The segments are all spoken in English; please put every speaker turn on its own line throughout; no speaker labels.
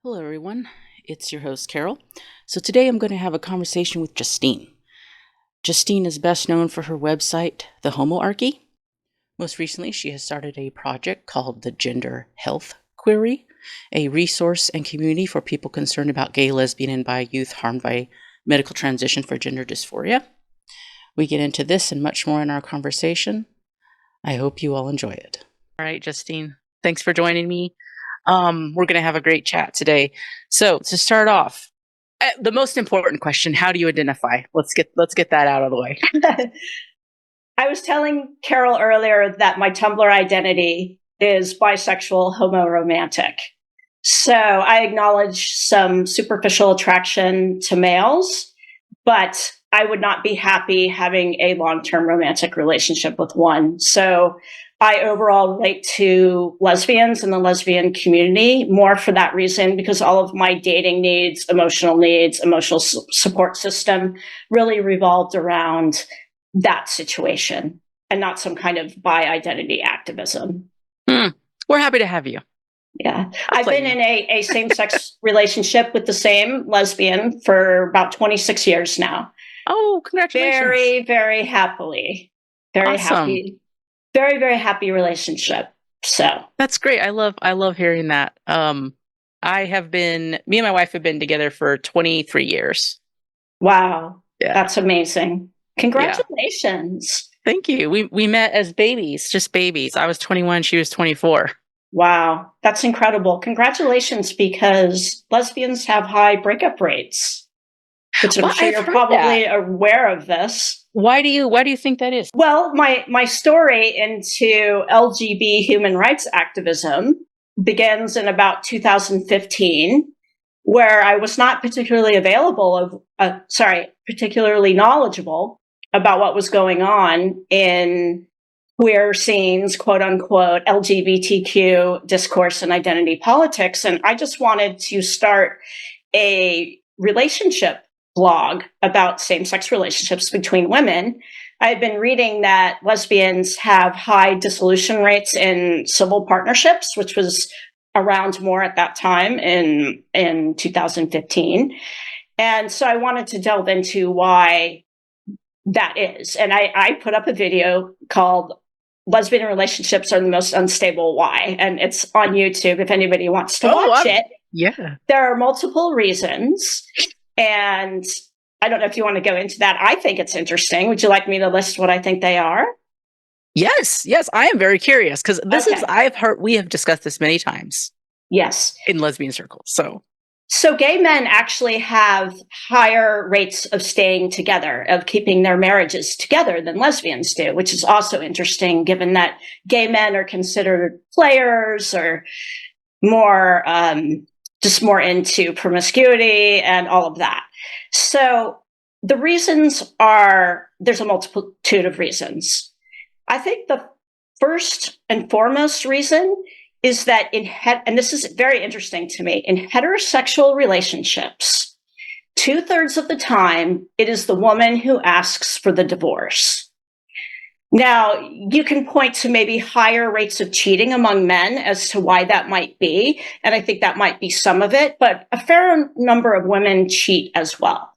Hello, everyone. It's your host, Carol. So today I'm going to have a conversation with Justine. Justine is best known for her website, The Homoarchy. Most recently, she has started a project called the Gender Health Query, a resource and community for people concerned about gay, lesbian, and bi youth harmed by medical transition for gender dysphoria. We get into this and much more in our conversation. I hope you all enjoy it. All right, Justine, thanks for joining me. We're going to have a great chat today. So to start off, the most important question: how do you identify? Let's get that out of the way.
I was telling Carol earlier that my Tumblr identity is bisexual, homo-romantic. So I acknowledge some superficial attraction to males, but I would not be happy having a long-term romantic relationship with one. So I overall relate to lesbians and the lesbian community more for that reason, because all of my dating needs, emotional support system really revolved around that situation and not some kind of bi identity activism.
We're happy to have you.
Yeah. I've been in a same-sex relationship with the same lesbian for about 26 years now.
Oh, congratulations.
Very, very happily. Very
awesome.
Happy. Very, very happy relationship. So
that's great. I love hearing that. Me and my wife have been together for 23 years.
Wow. Yeah. That's amazing. Congratulations.
Yeah. Thank you. We met as babies, just babies. I was 21, she was 24.
Wow. That's incredible. Congratulations, because lesbians have high breakup rates, which I'm sure you're probably aware of this.
Why do you think that is?
Well, my story into LGBT human rights activism begins in about 2015, where I was not particularly particularly knowledgeable about what was going on in queer scenes, quote unquote, LGBTQ discourse and identity politics. And I just wanted to start a relationship blog about same-sex relationships between women. I had been reading that lesbians have high dissolution rates in civil partnerships, which was around more at that time in 2015. And so I wanted to delve into why that is. And I put up a video called Lesbian Relationships Are the Most Unstable Why. And it's on YouTube if anybody wants to watch it.
Yeah.
There are multiple reasons. And I don't know if you want to go into that. I think it's interesting. Would you like me to list what I think they are?
Yes. I am very curious, because we have discussed this many times.
Yes.
In lesbian circles.
So gay men actually have higher rates of staying together, of keeping their marriages together, than lesbians do, which is also interesting, given that gay men are considered players or more just more into promiscuity and all of that. So the reasons there's a multitude of reasons. I think the first and foremost reason is that and this is very interesting to me, in heterosexual relationships, 2/3 of the time, it is the woman who asks for the divorce. Now, you can point to maybe higher rates of cheating among men as to why that might be, and I think that might be some of it, but a fair number of women cheat as well.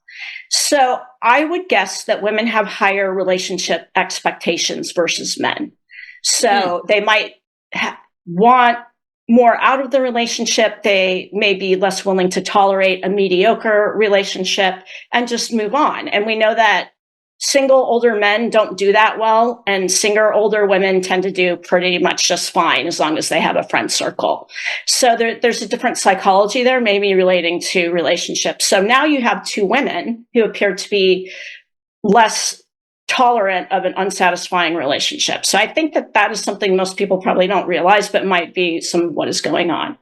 So I would guess that women have higher relationship expectations versus men. So they might want more out of the relationship. They may be less willing to tolerate a mediocre relationship and just move on. And we know that single older men don't do that well, and single older women tend to do pretty much just fine as long as they have a friend circle. So there's a different psychology there, maybe relating to relationships. So now you have two women who appear to be less tolerant of an unsatisfying relationship. So I think that is something most people probably don't realize, but might be some of what is going on.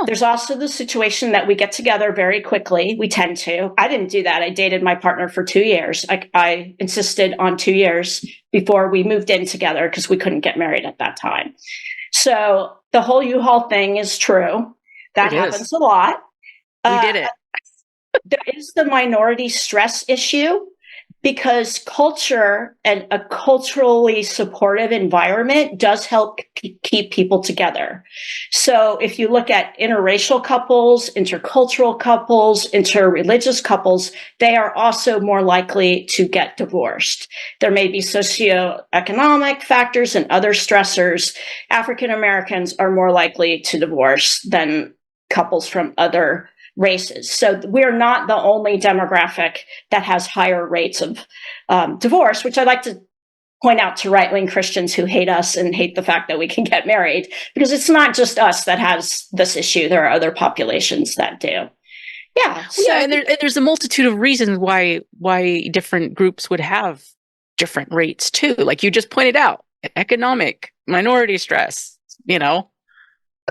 There's also the situation that we get together very quickly. We tend to. I didn't do that. I dated my partner for 2 years. I insisted on 2 years before we moved in together because we couldn't get married at that time. So the whole U-Haul thing is true. That happens a lot.
We did it.
There is the minority stress issue because culture and a culturally supportive environment does help keep people together. So if you look at interracial couples, intercultural couples, interreligious couples, they are also more likely to get divorced. There may be socioeconomic factors and other stressors. African Americans are more likely to divorce than couples from other races. So we're not the only demographic that has higher rates of divorce, which I like to point out to right-wing Christians who hate us and hate the fact that we can get married, because it's not just us that has this issue. There are other populations that do. Yeah.
So yeah, and there's a multitude of reasons why different groups would have different rates too. Like you just pointed out, economic, minority stress,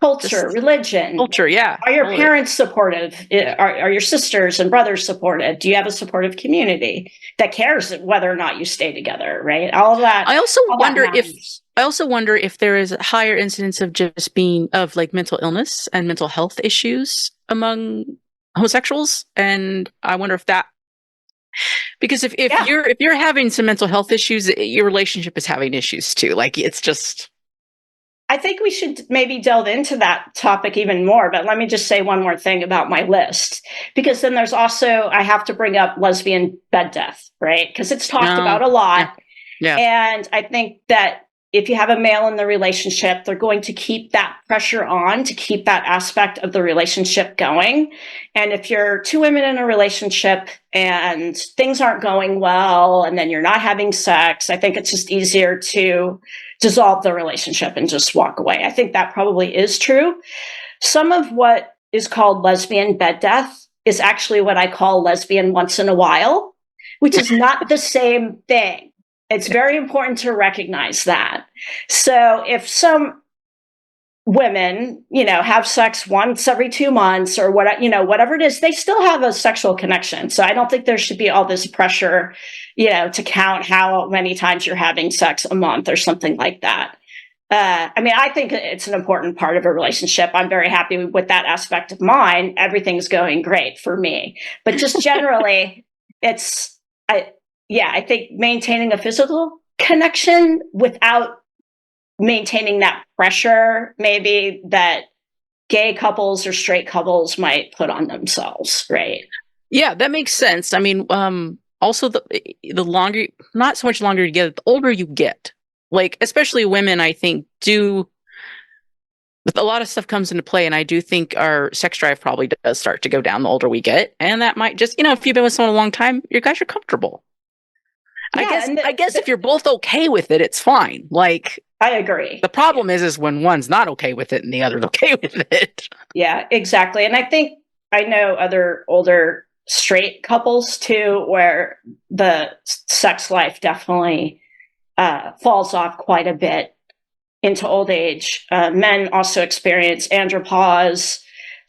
culture, religion.
Culture, yeah.
Are your parents supportive? Are your sisters and brothers supportive? Do you have a supportive community that cares whether or not you stay together, right? All of that.
I also wonder if there is a higher incidence of of like mental illness and mental health issues among homosexuals. And I wonder if that, because if you're having some mental health issues, your relationship is having issues too. Like it's just,
I think we should maybe delve into that topic even more, but let me just say one more thing about my list, because then there's also, I have to bring up lesbian bed death, right? Because it's talked about a lot.
Yeah.
And I think that if you have a male in the relationship, they're going to keep that pressure on to keep that aspect of the relationship going. And if you're two women in a relationship and things aren't going well, and then you're not having sex, I think it's just easier to dissolve the relationship and just walk away. I think that probably is true. Some of what is called lesbian bed death is actually what I call lesbian once in a while, which is not the same thing. It's very important to recognize that. So if some women, have sex once every 2 months or whatever it is, they still have a sexual connection. So I don't think there should be all this pressure, to count how many times you're having sex a month or something like that. I think it's an important part of a relationship. I'm very happy with that aspect of mine. Everything's going great for me. But just generally, I think maintaining a physical connection without maintaining that pressure, maybe that gay couples or straight couples might put on themselves, right?
Yeah, that makes sense. Also the longer, not so much longer you get, the older you get. Like, especially women, I think, a lot of stuff comes into play, and I do think our sex drive probably does start to go down the older we get, and that might just, if you've been with someone a long time, you guys are comfortable. Yeah, I guess if you're both okay with it, it's fine. Like,
I agree.
The problem is when one's not okay with it and the other's okay with it.
Yeah, exactly. And I think I know other older straight couples too, where the sex life definitely falls off quite a bit into old age. Men also experience andropause.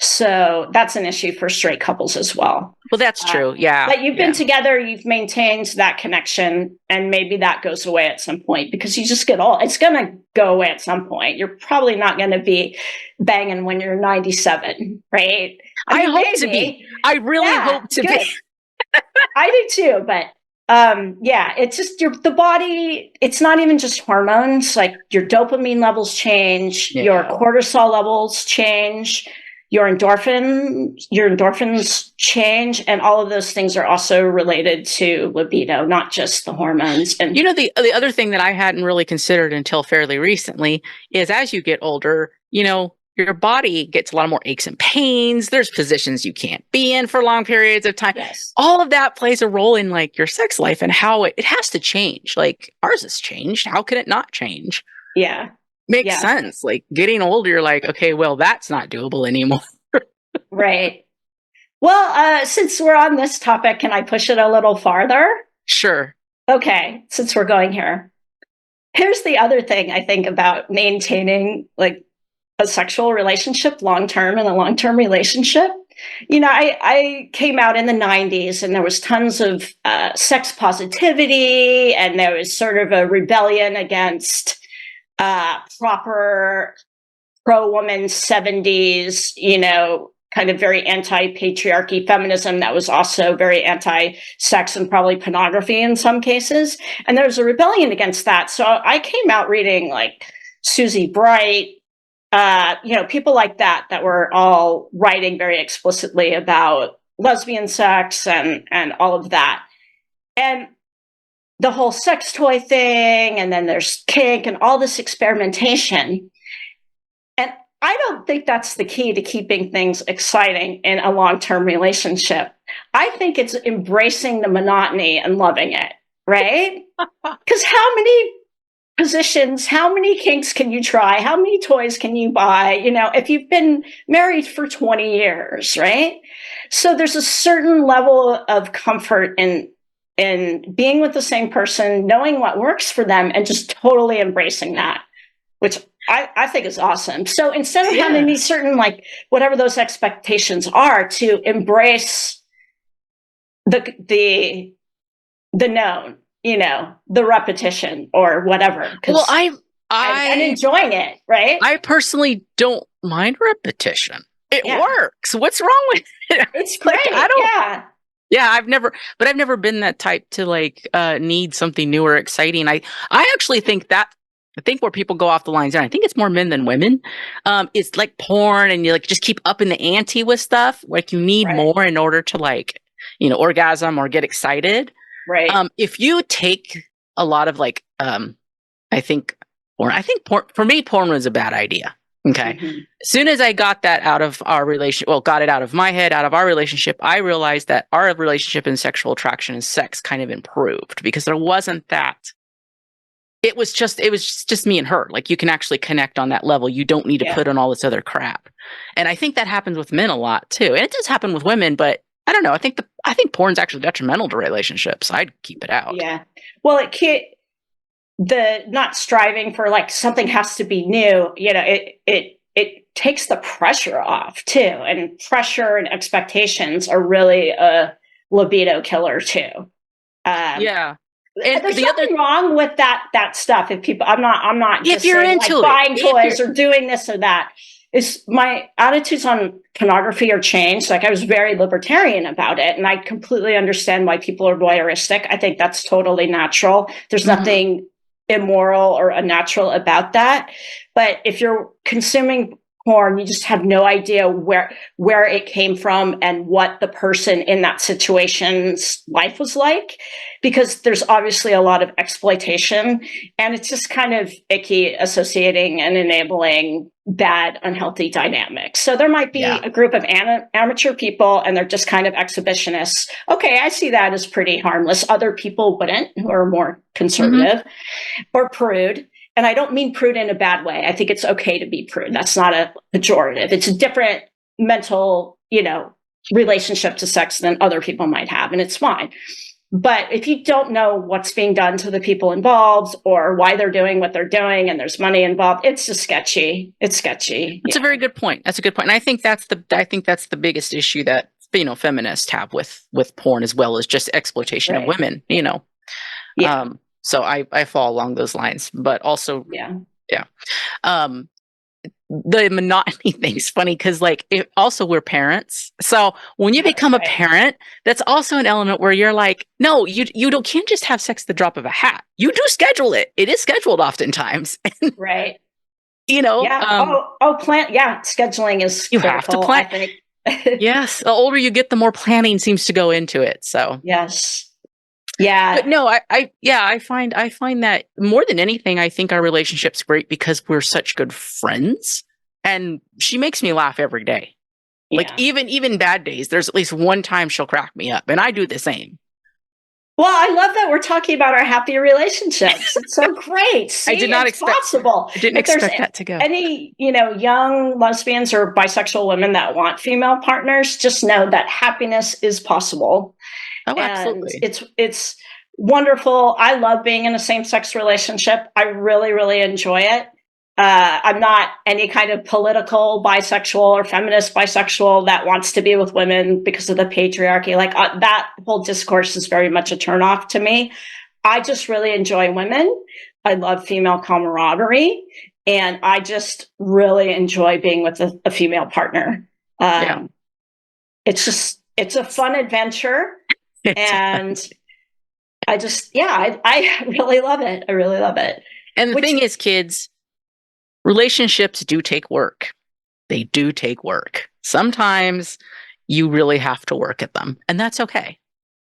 So that's an issue for straight couples as well.
Well, that's true. Yeah.
But you've been together, you've maintained that connection, and maybe that goes away at some point because you just get old. It's going to go away at some point. You're probably not going to be banging when you're 97, right?
I hope to be. I really hope to be.
I do too, but it's just the body, it's not even just hormones. Like your dopamine levels change, your cortisol levels change, your endorphins change, and all of those things are also related to libido, not just the hormones. And
the other thing that I hadn't really considered until fairly recently is as you get older, your body gets a lot more aches and pains. There's positions you can't be in for long periods of time.
Yes.
All of that plays a role in like your sex life and how it has to change. Like ours has changed. How can it not change?
Yeah.
Makes sense. Like getting older, you're like, okay, well, that's not doable anymore.
Right. Well, since we're on this topic, can I push it a little farther?
Sure.
Okay. Since we're going here, here's the other thing I think about maintaining like a sexual relationship long-term in a long-term relationship. I came out in the 90s and there was tons of sex positivity, and there was sort of a rebellion against proper pro-woman 70s, kind of very anti-patriarchy feminism that was also very anti-sex and probably pornography in some cases. And there was a rebellion against that. So I came out reading like Susie Bright, people like that were all writing very explicitly about lesbian sex and all of that. And the whole sex toy thing, and then there's kink and all this experimentation. And I don't think that's the key to keeping things exciting in a long-term relationship. I think it's embracing the monotony and loving it, right? Because how many positions, how many kinks can you try? How many toys can you buy? If you've been married for 20 years, right? So there's a certain level of comfort in being with the same person, knowing what works for them, and just totally embracing that, which I think is awesome. So instead of having these certain, like, whatever those expectations are, to embrace the known, the repetition or whatever.
Well,
I'm enjoying it, right?
I personally don't mind repetition. It works. What's wrong with it?
It's great.
Yeah, I've never been that type to like need something new or exciting. I actually think where people go off the lines, and I think it's more men than women. It's like porn, and you like just keep upping the ante with stuff. Like you need more in order to like, orgasm or get excited.
Right.
If you take a lot of like, I think porn, for me, porn was a bad idea. Okay. Mm-hmm. As soon as I got that out of our got it out of my head, out of our relationship, I realized that our relationship in sexual attraction and sex kind of improved because there wasn't that. It was just me and her. Like you can actually connect on that level. You don't need to put on all this other crap. And I think that happens with men a lot too. And it does happen with women, but I don't know. I think porn's actually detrimental to relationships. I'd keep it out.
Yeah. Well, the not striving for like something has to be new, it takes the pressure off too. And pressure and expectations are really a libido killer too.
And
there's nothing wrong with that stuff. If people, I'm not
just you're saying, into
like buying toys or doing this or that. Is my attitudes on pornography are changed. Like I was very libertarian about it, and I completely understand why people are voyeuristic. I think that's totally natural. There's nothing immoral or unnatural about that. But if you're consuming porn, you just have no idea where it came from and what the person in that situation's life was like, because there's obviously a lot of exploitation, and it's just kind of icky associating and enabling bad, unhealthy dynamics. So there might be a group of amateur people, and they're just kind of exhibitionists. Okay, I see that as pretty harmless. Other people wouldn't, who are more conservative or prude. And I don't mean prude in a bad way. I think it's okay to be prude. That's not a pejorative. It's a different mental, relationship to sex than other people might have, and it's fine. But if you don't know what's being done to the people involved or why they're doing what they're doing, and there's money involved, it's just sketchy. It's sketchy.
That's a very good point. That's a good point. And I think that's the biggest issue that feminists have with porn, as well as just exploitation of women. So I fall along those lines, but also, the monotony thing's funny because, like, we're parents. So when you become a parent, that's also an element where you're like, no, you can't just have sex at the drop of a hat. You do schedule it. It is scheduled oftentimes,
right? Scheduling is
you
critical,
have to plan.
I think.
Yes, the older you get, the more planning seems to go into it. So
yes. Yeah.
But no, I find that more than anything, I think our relationship's great because we're such good friends, and she makes me laugh every day. Yeah. Like even bad days, there's at least one time she'll crack me up, and I do the same.
Well, I love that we're talking about our happy relationships. It's so great. See,
I didn't expect that to go.
Any, young lesbians or bisexual women that want female partners, just know that happiness is possible.
Oh, absolutely.
And it's wonderful. I love being in a same-sex relationship. I really, really enjoy it. I'm not any kind of political bisexual or feminist bisexual that wants to be with women because of the patriarchy. Like that whole discourse is very much a turnoff to me. I just really enjoy women. I love female camaraderie, and I just really enjoy being with a female partner. it's a fun adventure. And I really love it. I really love it.
And the thing is, kids, relationships do take work. They do take work. Sometimes you really have to work at them, and that's okay.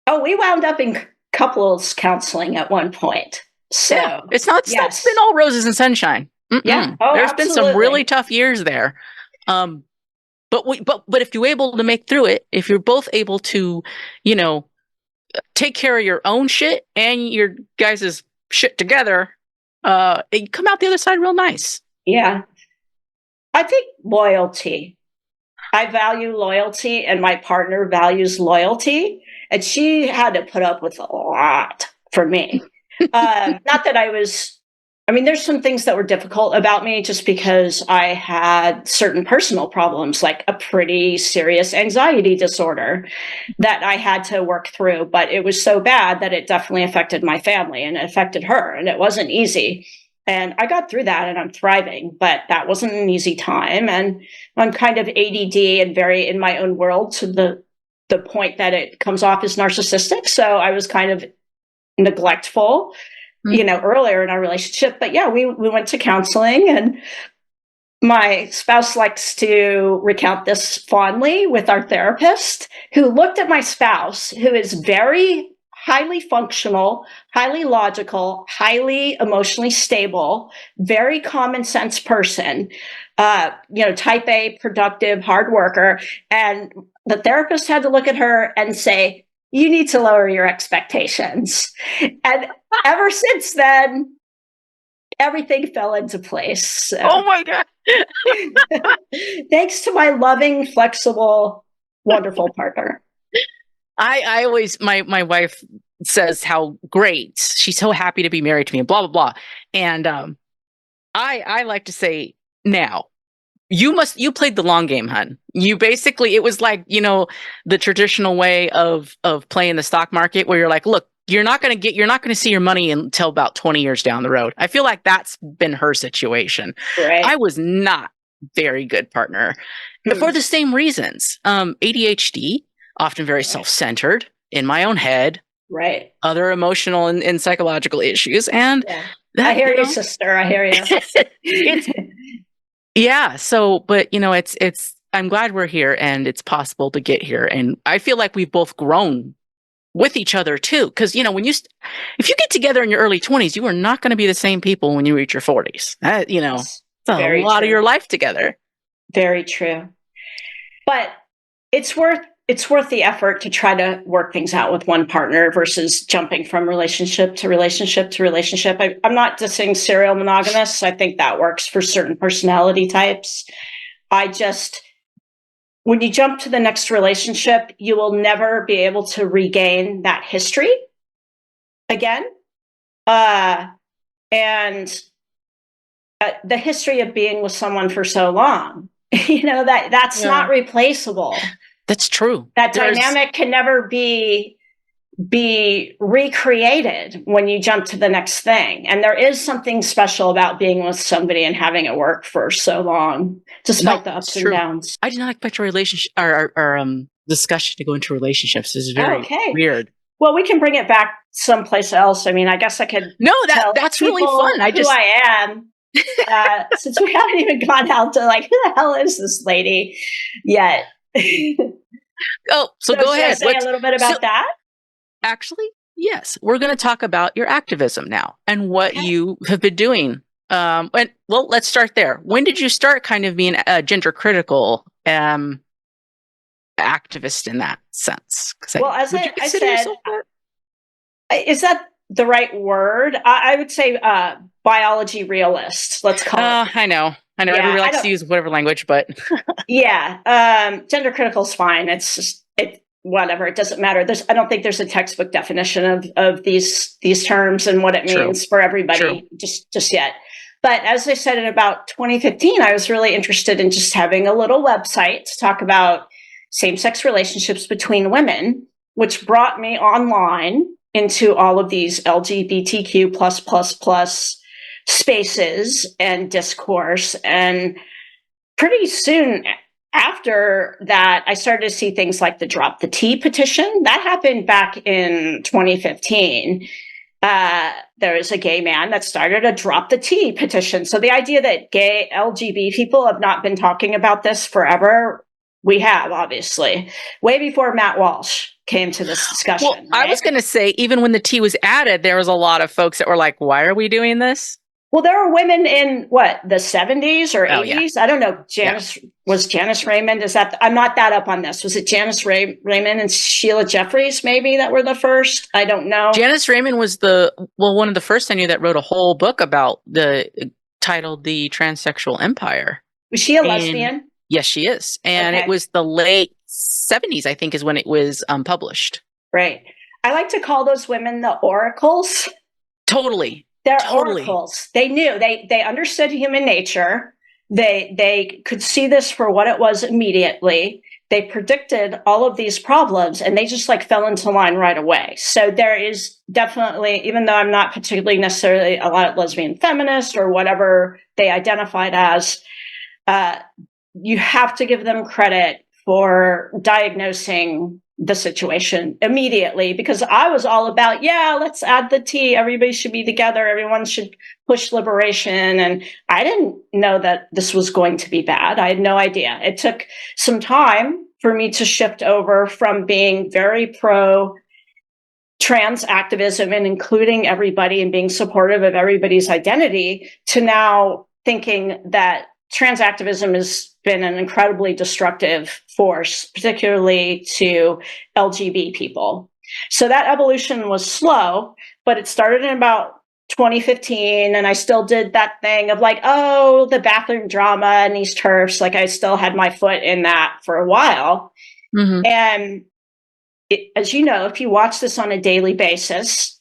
Oh, we wound up in couples counseling at one point. So
yeah, it's not been all roses and sunshine.
Yeah. Oh,
there's
absolutely.
been some really tough years there. But if you're able to make through it, if you're both able to, take care of your own shit and your guys' shit together, you come out the other side real nice.
Yeah. I think loyalty. I value loyalty, and my partner values loyalty. And she had to put up with a lot for me. Not that there's some things that were difficult about me just because I had certain personal problems, like a pretty serious anxiety disorder that I had to work through. But it was so bad that it definitely affected my family, and it affected her, and it wasn't easy. And I got through that, and I'm thriving, but that wasn't an easy time. And I'm kind of ADD and very in my own world to the point that it comes off as narcissistic. So I was kind of neglectful, earlier in our relationship. But yeah, we went to counseling, and my spouse likes to recount this fondly with our therapist, who looked at my spouse, who is very highly functional, highly logical, highly emotionally stable, very common sense person, type A, productive, hard worker. And the therapist had to look at her and say, you need to lower your expectations. And ever since then, everything fell into place. So.
Oh my God.
Thanks to my loving, flexible, wonderful partner.
I always, my wife says how great, she's so happy to be married to me and blah, blah, blah. And I like to say, now, you played the long game, hun. You basically, it was like, the traditional way of playing the stock market, where you're like, look, you're not going to see your money until about 20 years down the road. I feel like that's been her situation.
Right.
I was not very good partner for the same reasons. ADHD, often very self-centered, in my own head.
Right.
Other emotional and psychological issues. And
I hear you, sister. I hear you.
Yeah. So, but it's, I'm glad we're here, and it's possible to get here. And I feel like we've both grown with each other too. Cause if you get together in your early 20s, you are not going to be the same people when you reach your 40s. It's a lot of your life together.
Very true. But it's worth the effort to try to work things out with one partner versus jumping from relationship to relationship to relationship. I'm not just saying serial monogamous. I think that works for certain personality types. When you jump to the next relationship, you will never be able to regain that history again. And the history of being with someone for so long, that's not replaceable.
That's true.
That dynamic can never be recreated when you jump to the next thing. And there is something special about being with somebody and having it work for so long, despite the ups and downs.
I did not expect our relationship, our discussion to go into relationships. This is very weird.
Well, we can bring it back someplace else. I mean, I guess I could.
No, that's really fun.
I am. Since we haven't even gone out to who the hell is this lady yet?
Oh, so go ahead.
Say a little bit about that.
Actually, yes, we're going to talk about your activism now and what you have been doing. Let's start there. When did you start kind of being a gender critical activist in that sense?
As I said, is that the right word? I would say biology realist. Let's call it.
I know. Everybody likes to use whatever language, but
gender critical is fine. It's just whatever. It doesn't matter. I don't think there's a textbook definition of these terms and what it means for everybody just yet. But as I said, in about 2015, I was really interested in just having a little website to talk about same-sex relationships between women, which brought me online into all of these LGBTQ plus spaces and discourse. And pretty soon after that, I started to see things like the Drop the T petition. That happened back in 2015. There was a gay man that started a Drop the T petition. So the idea that gay LGBT people have not been talking about this forever, we have, obviously, way before Matt Walsh came to this discussion.
Well, right? I was going to say, even when the T was added, there was a lot of folks that were like, why are we doing this?
Well, there were women in the 70s or 80s. Yeah. I don't know. Was Janice Raymond? I'm not that up on this. Was it Janice Raymond and Sheila Jeffries maybe that were the first? I don't know.
Janice Raymond was one of the first I knew that wrote a whole book about titled The Transsexual Empire.
Was she a lesbian?
Yes, she is. And It was the late 70s, I think, is when it was published.
Right. I like to call those women the oracles.
Totally.
They're oracles. They knew. They understood human nature. They could see this for what it was immediately. They predicted all of these problems, and they just fell into line right away. So there is definitely, even though I'm not particularly necessarily a lot of lesbian feminist or whatever they identified as, you have to give them credit for diagnosing the situation immediately, because I was all about, let's add the T. Everybody should be together. Everyone should push liberation. And I didn't know that this was going to be bad. I had no idea. It took some time for me to shift over from being very pro trans activism and including everybody and being supportive of everybody's identity to now thinking that trans activism has been an incredibly destructive force, particularly to LGBT people. So that evolution was slow, but it started in about 2015. And I still did that thing of the bathroom drama and these turfs. I still had my foot in that for a while. Mm-hmm. And as you know, if you watch this on a daily basis,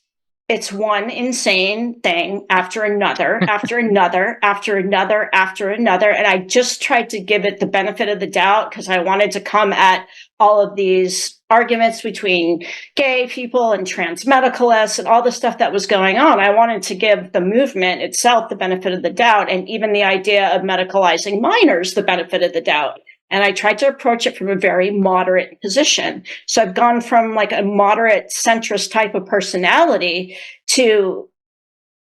it's one insane thing after another, after another, after another, after another. And I just tried to give it the benefit of the doubt because I wanted to come at all of these arguments between gay people and trans medicalists and all the stuff that was going on. I wanted to give the movement itself the benefit of the doubt, and even the idea of medicalizing minors the benefit of the doubt. And I tried to approach it from a very moderate position. So I've gone from a moderate centrist type of personality to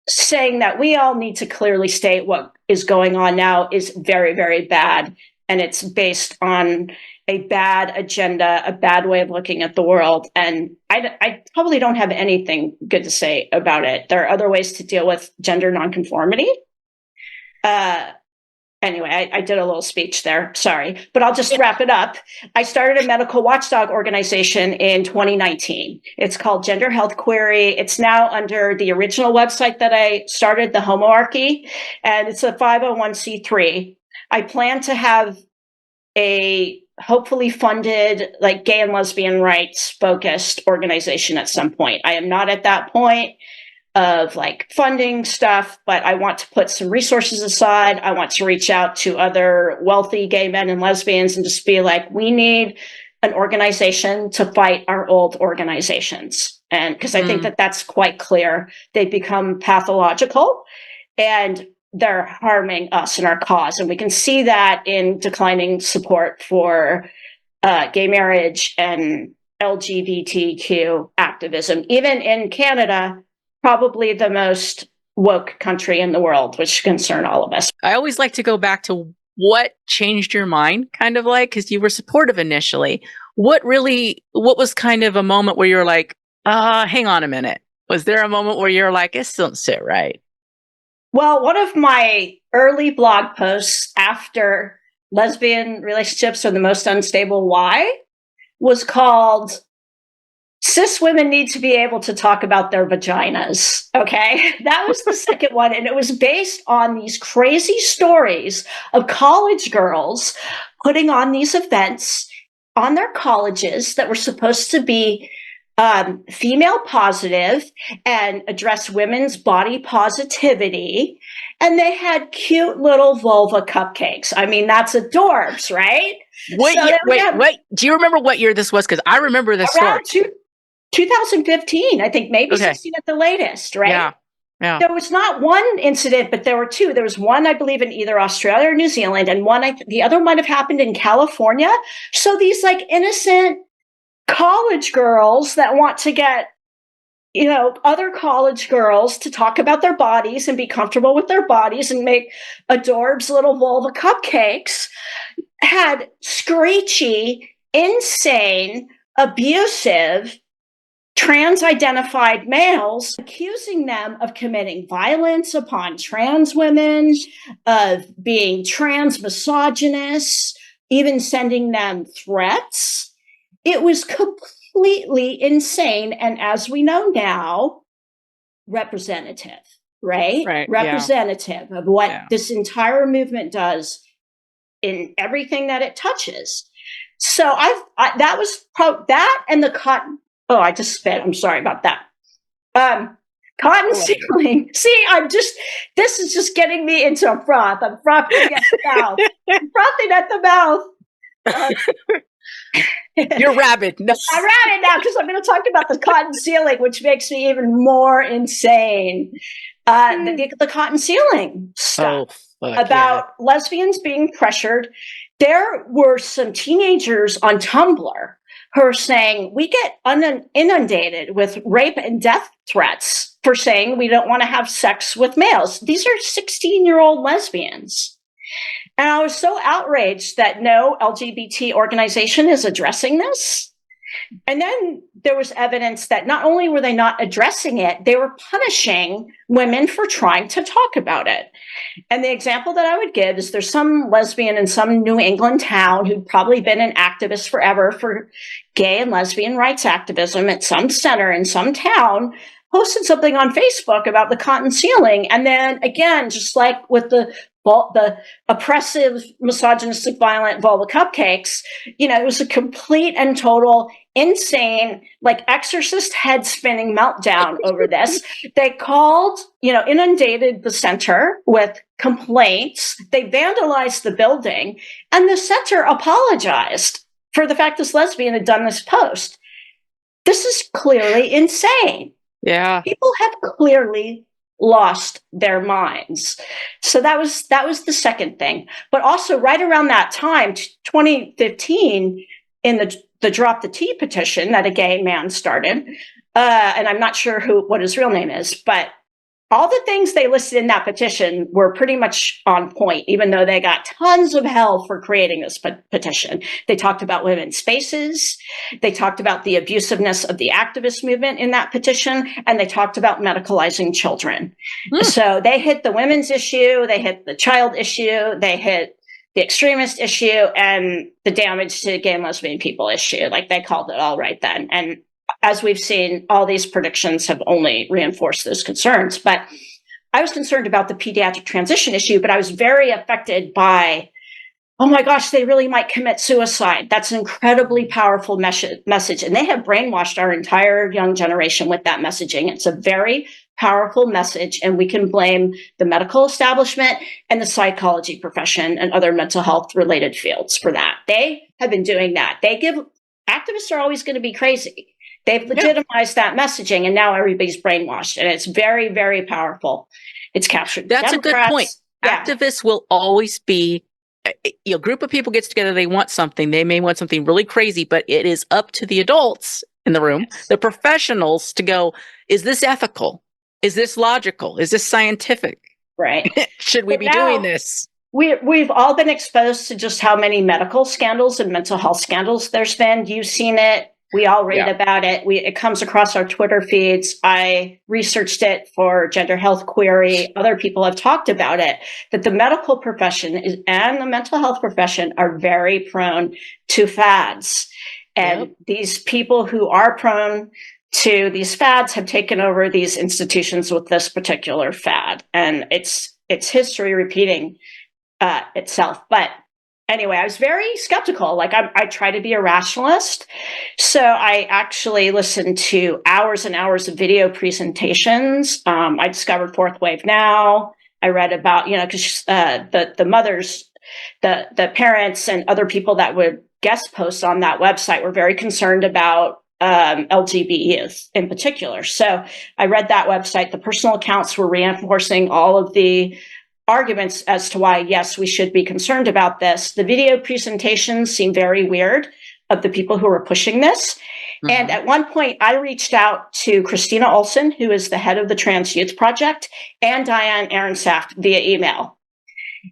saying that we all need to clearly state what is going on now is very, very bad. And it's based on a bad agenda, a bad way of looking at the world. And I probably don't have anything good to say about it. There are other ways to deal with gender nonconformity. Anyway, I did a little speech there. Sorry, but I'll just wrap it up. I started a medical watchdog organization in 2019. It's called Gender Health Query. It's now under the original website that I started, the Homoarchy, and it's a 501c3. I plan to have a hopefully funded, gay and lesbian rights focused organization at some point. I am not at that point of funding stuff, but I want to put some resources aside. I want to reach out to other wealthy gay men and lesbians and just be we need an organization to fight our old organizations. And because I think that that's quite clear, they become pathological and they're harming us and our cause. And we can see that in declining support for gay marriage and LGBTQ activism. Even in Canada, probably the most woke country in the world, which concern all of us.
I always like to go back to what changed your mind, because you were supportive initially. What was kind of a moment where you're hang on a minute. Was there a moment where you're this don't sit right?
Well, one of my early blog posts after lesbian relationships are the most unstable why was called Cis Women Need to Be Able to Talk About Their Vaginas. Okay. That was the second one. And it was based on these crazy stories of college girls putting on these events on their colleges that were supposed to be female positive and address women's body positivity. And they had cute little vulva cupcakes. I mean, that's adorbs, right?
Wait. Do you remember what year this was? Because I remember this story.
2015, I think, maybe 16 at the latest, right?
Yeah. Yeah.
There was not one incident, but there were two. There was one, I believe, in either Australia or New Zealand, and the other might have happened in California. So these like innocent college girls that want to get, other college girls to talk about their bodies and be comfortable with their bodies and make adorbs little vulva cupcakes had screechy, insane, abusive, trans-identified males accusing them of committing violence upon trans women, of being trans misogynists, even sending them threats. It was completely insane. And as we know now, representative, right?
Right.
Representative of what this entire movement does in everything that it touches. So that was that and the cotton. Oh, I just spit. I'm sorry about that. Cotton sealing. See, this is just getting me into a froth. I'm frothing at the mouth. I'm frothing at the mouth.
You're rabid. No.
I'm rabid now because I'm going to talk about the cotton sealing, which makes me even more insane. The cotton sealing stuff about lesbians being pressured. There were some teenagers on Tumblr who are saying we get inundated with rape and death threats for saying we don't want to have sex with males. These are 16-year-old lesbians. And I was so outraged that no LGBT organization is addressing this. And then there was evidence that not only were they not addressing it, they were punishing women for trying to talk about it. And the example that I would give is there's some lesbian in some New England town who'd probably been an activist forever for gay and lesbian rights activism at some center in some town, posted something on Facebook about the cotton sealing. And then again, just like with the oppressive, misogynistic, violent vulva cupcakes, it was a complete and total insane, like exorcist head spinning meltdown over this. They called, inundated the center with complaints. They vandalized the building, and the center apologized for the fact this lesbian had done this post. This is clearly insane.
Yeah.
People have clearly lost their minds. So that was the second thing. But also right around that time, 2015, in the Drop the T petition that a gay man started, and I'm not sure what his real name is, but all the things they listed in that petition were pretty much on point, even though they got tons of hell for creating this petition. They talked about women's spaces. They talked about the abusiveness of the activist movement in that petition. And they talked about medicalizing children. So they hit the women's issue. They hit the child issue. They hit the extremist issue and the damage to gay and lesbian people issue. Like they called it all right then. And as we've seen, all these predictions have only reinforced those concerns. But I was concerned about the pediatric transition issue, but I was very affected by, oh my gosh, they really might commit suicide. That's an incredibly powerful message. And they have brainwashed our entire young generation with that messaging. It's a very powerful message, and we can blame the medical establishment and the psychology profession and other mental health related fields for that. They have been doing that. Activists are always going to be crazy. They've legitimized that messaging, and now everybody's brainwashed, and it's very, very powerful. It's captured.
That's Democrats. A good point. Yeah. Activists will always be a group of people gets together. They want something. They may want something really crazy, but it is up to the adults in the room, the professionals, to go, is this ethical? Is this logical? Is this scientific?
Right.
Should we be doing this?
We've all been exposed to just how many medical scandals and mental health scandals there's been. You've seen it. We all read about it. It comes across our Twitter feeds. I researched it for Gender Health Query. Other people have talked about it, that the medical profession and the mental health profession are very prone to fads. And these people who are prone to these fads have taken over these institutions with this particular fad. And it's history repeating itself. But anyway, I was very skeptical. Like I try to be a rationalist. So I actually listened to hours and hours of video presentations. I discovered Fourth Wave Now. I read about, because the mothers, the parents and other people that would guest post on that website were very concerned about LGBT youth in particular. So I read that website. The personal accounts were reinforcing all of the arguments as to why, yes, we should be concerned about this. The video presentations seem very weird of the people who are pushing this. Mm-hmm. And at one point, I reached out to Christina Olson, who is the head of the Trans Youth Project, and Diane Ehrensaft via email.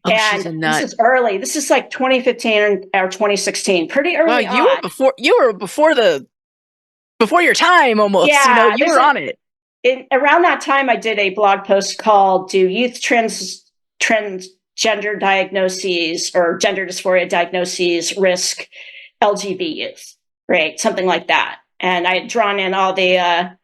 Oh,
and this is early. This is like 2015 or 2016, pretty early.
Well, you were before your time almost.
Yeah,
you were on it.
Around that time, I did a blog post called "Do Youth Transgender Diagnoses or Gender Dysphoria Diagnoses Risk LGBT Youth?" Right, something like that. And I had drawn in all the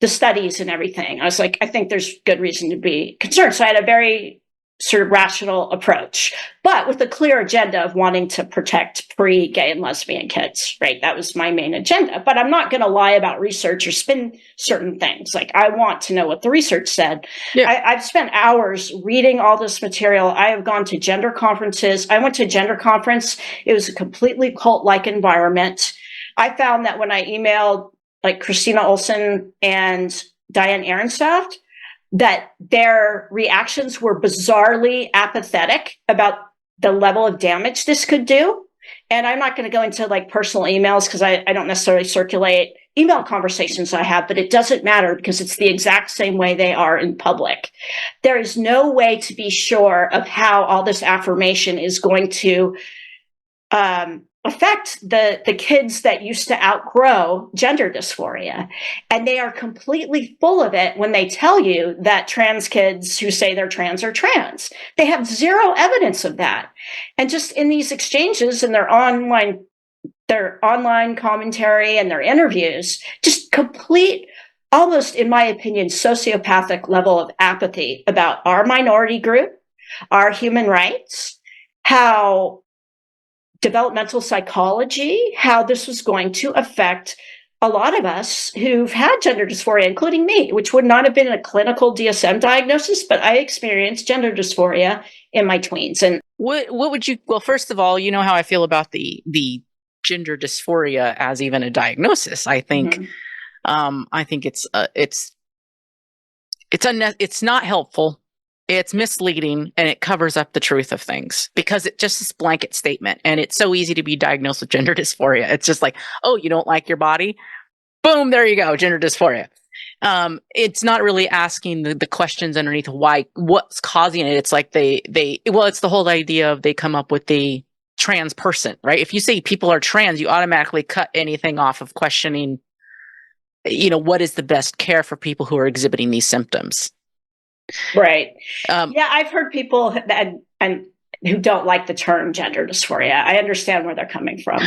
studies and everything. I was like, I think there's good reason to be concerned. So I had a very sort of rational approach, but with a clear agenda of wanting to protect pre-gay and lesbian kids, right? That was my main agenda. But I'm not going to lie about research or spin certain things. Like, I want to know what the research said. Yeah. I've spent hours reading all this material. I have gone to gender conferences. I went to a gender conference. It was a completely cult-like environment. I found that when I emailed like Christina Olson and Diane Ehrensaft, that their reactions were bizarrely apathetic about the level of damage this could do. And I'm not going to go into like personal emails because I don't necessarily circulate email conversations I have, but it doesn't matter because it's the exact same way they are in public. There is no way to be sure of how all this affirmation is going to affect the kids that used to outgrow gender dysphoria. And they are completely full of it when they tell you that trans kids who say they're trans are trans. They have zero evidence of that. And just in these exchanges and their online commentary and their interviews, just complete, almost, in my opinion, sociopathic level of apathy about our minority group, our human rights, how developmental psychology, how this was going to affect a lot of us who've had gender dysphoria, including me, which would not have been a clinical DSM diagnosis, but I experienced gender dysphoria in my tweens. And
what would you, well, first of all, you know how I feel about the gender dysphoria as even a diagnosis. I think, I think it's not helpful. It's misleading, and it covers up the truth of things because it just is a blanket statement. And it's so easy to be diagnosed with gender dysphoria. It's just like, oh, you don't like your body? Boom, there you go, gender dysphoria. It's not really asking the questions underneath why, what's causing it. It's like it's the whole idea of they come up with the trans person, right? If you say people are trans, you automatically cut anything off of questioning, what is the best care for people who are exhibiting these symptoms.
Right. Yeah, I've heard people and who don't like the term gender dysphoria. I understand where they're coming from.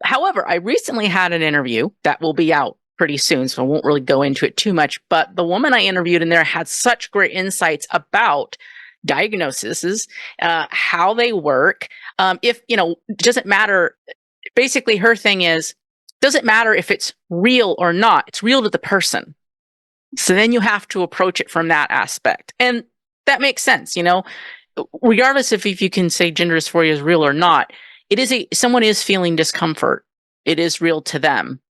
However, I recently had an interview that will be out pretty soon, so I won't really go into it too much. But the woman I interviewed in there had such great insights about diagnoses, how they work. Doesn't matter. Basically, her thing is, doesn't matter if it's real or not. It's real to the person. So then you have to approach it from that aspect. And that makes sense, regardless if you can say gender dysphoria is real or not, someone is feeling discomfort. It is real to them.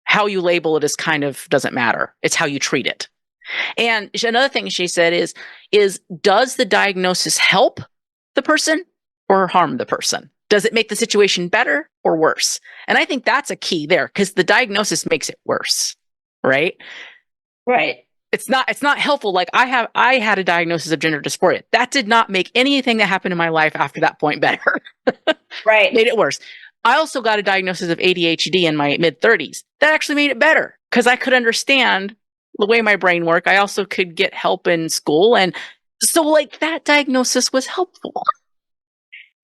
How you label it doesn't matter. It's how you treat it. And another thing she said is does the diagnosis help the person or harm the person? Does it make the situation better or worse? And I think that's a key there because the diagnosis makes it worse, right?
Right.
It's not helpful. Like I had a diagnosis of gender dysphoria. That did not make anything that happened in my life after that point better.
Right.
Made it worse. I also got a diagnosis of ADHD in my mid-30s. That actually made it better because I could understand the way my brain worked. I also could get help in school. And so that diagnosis was helpful.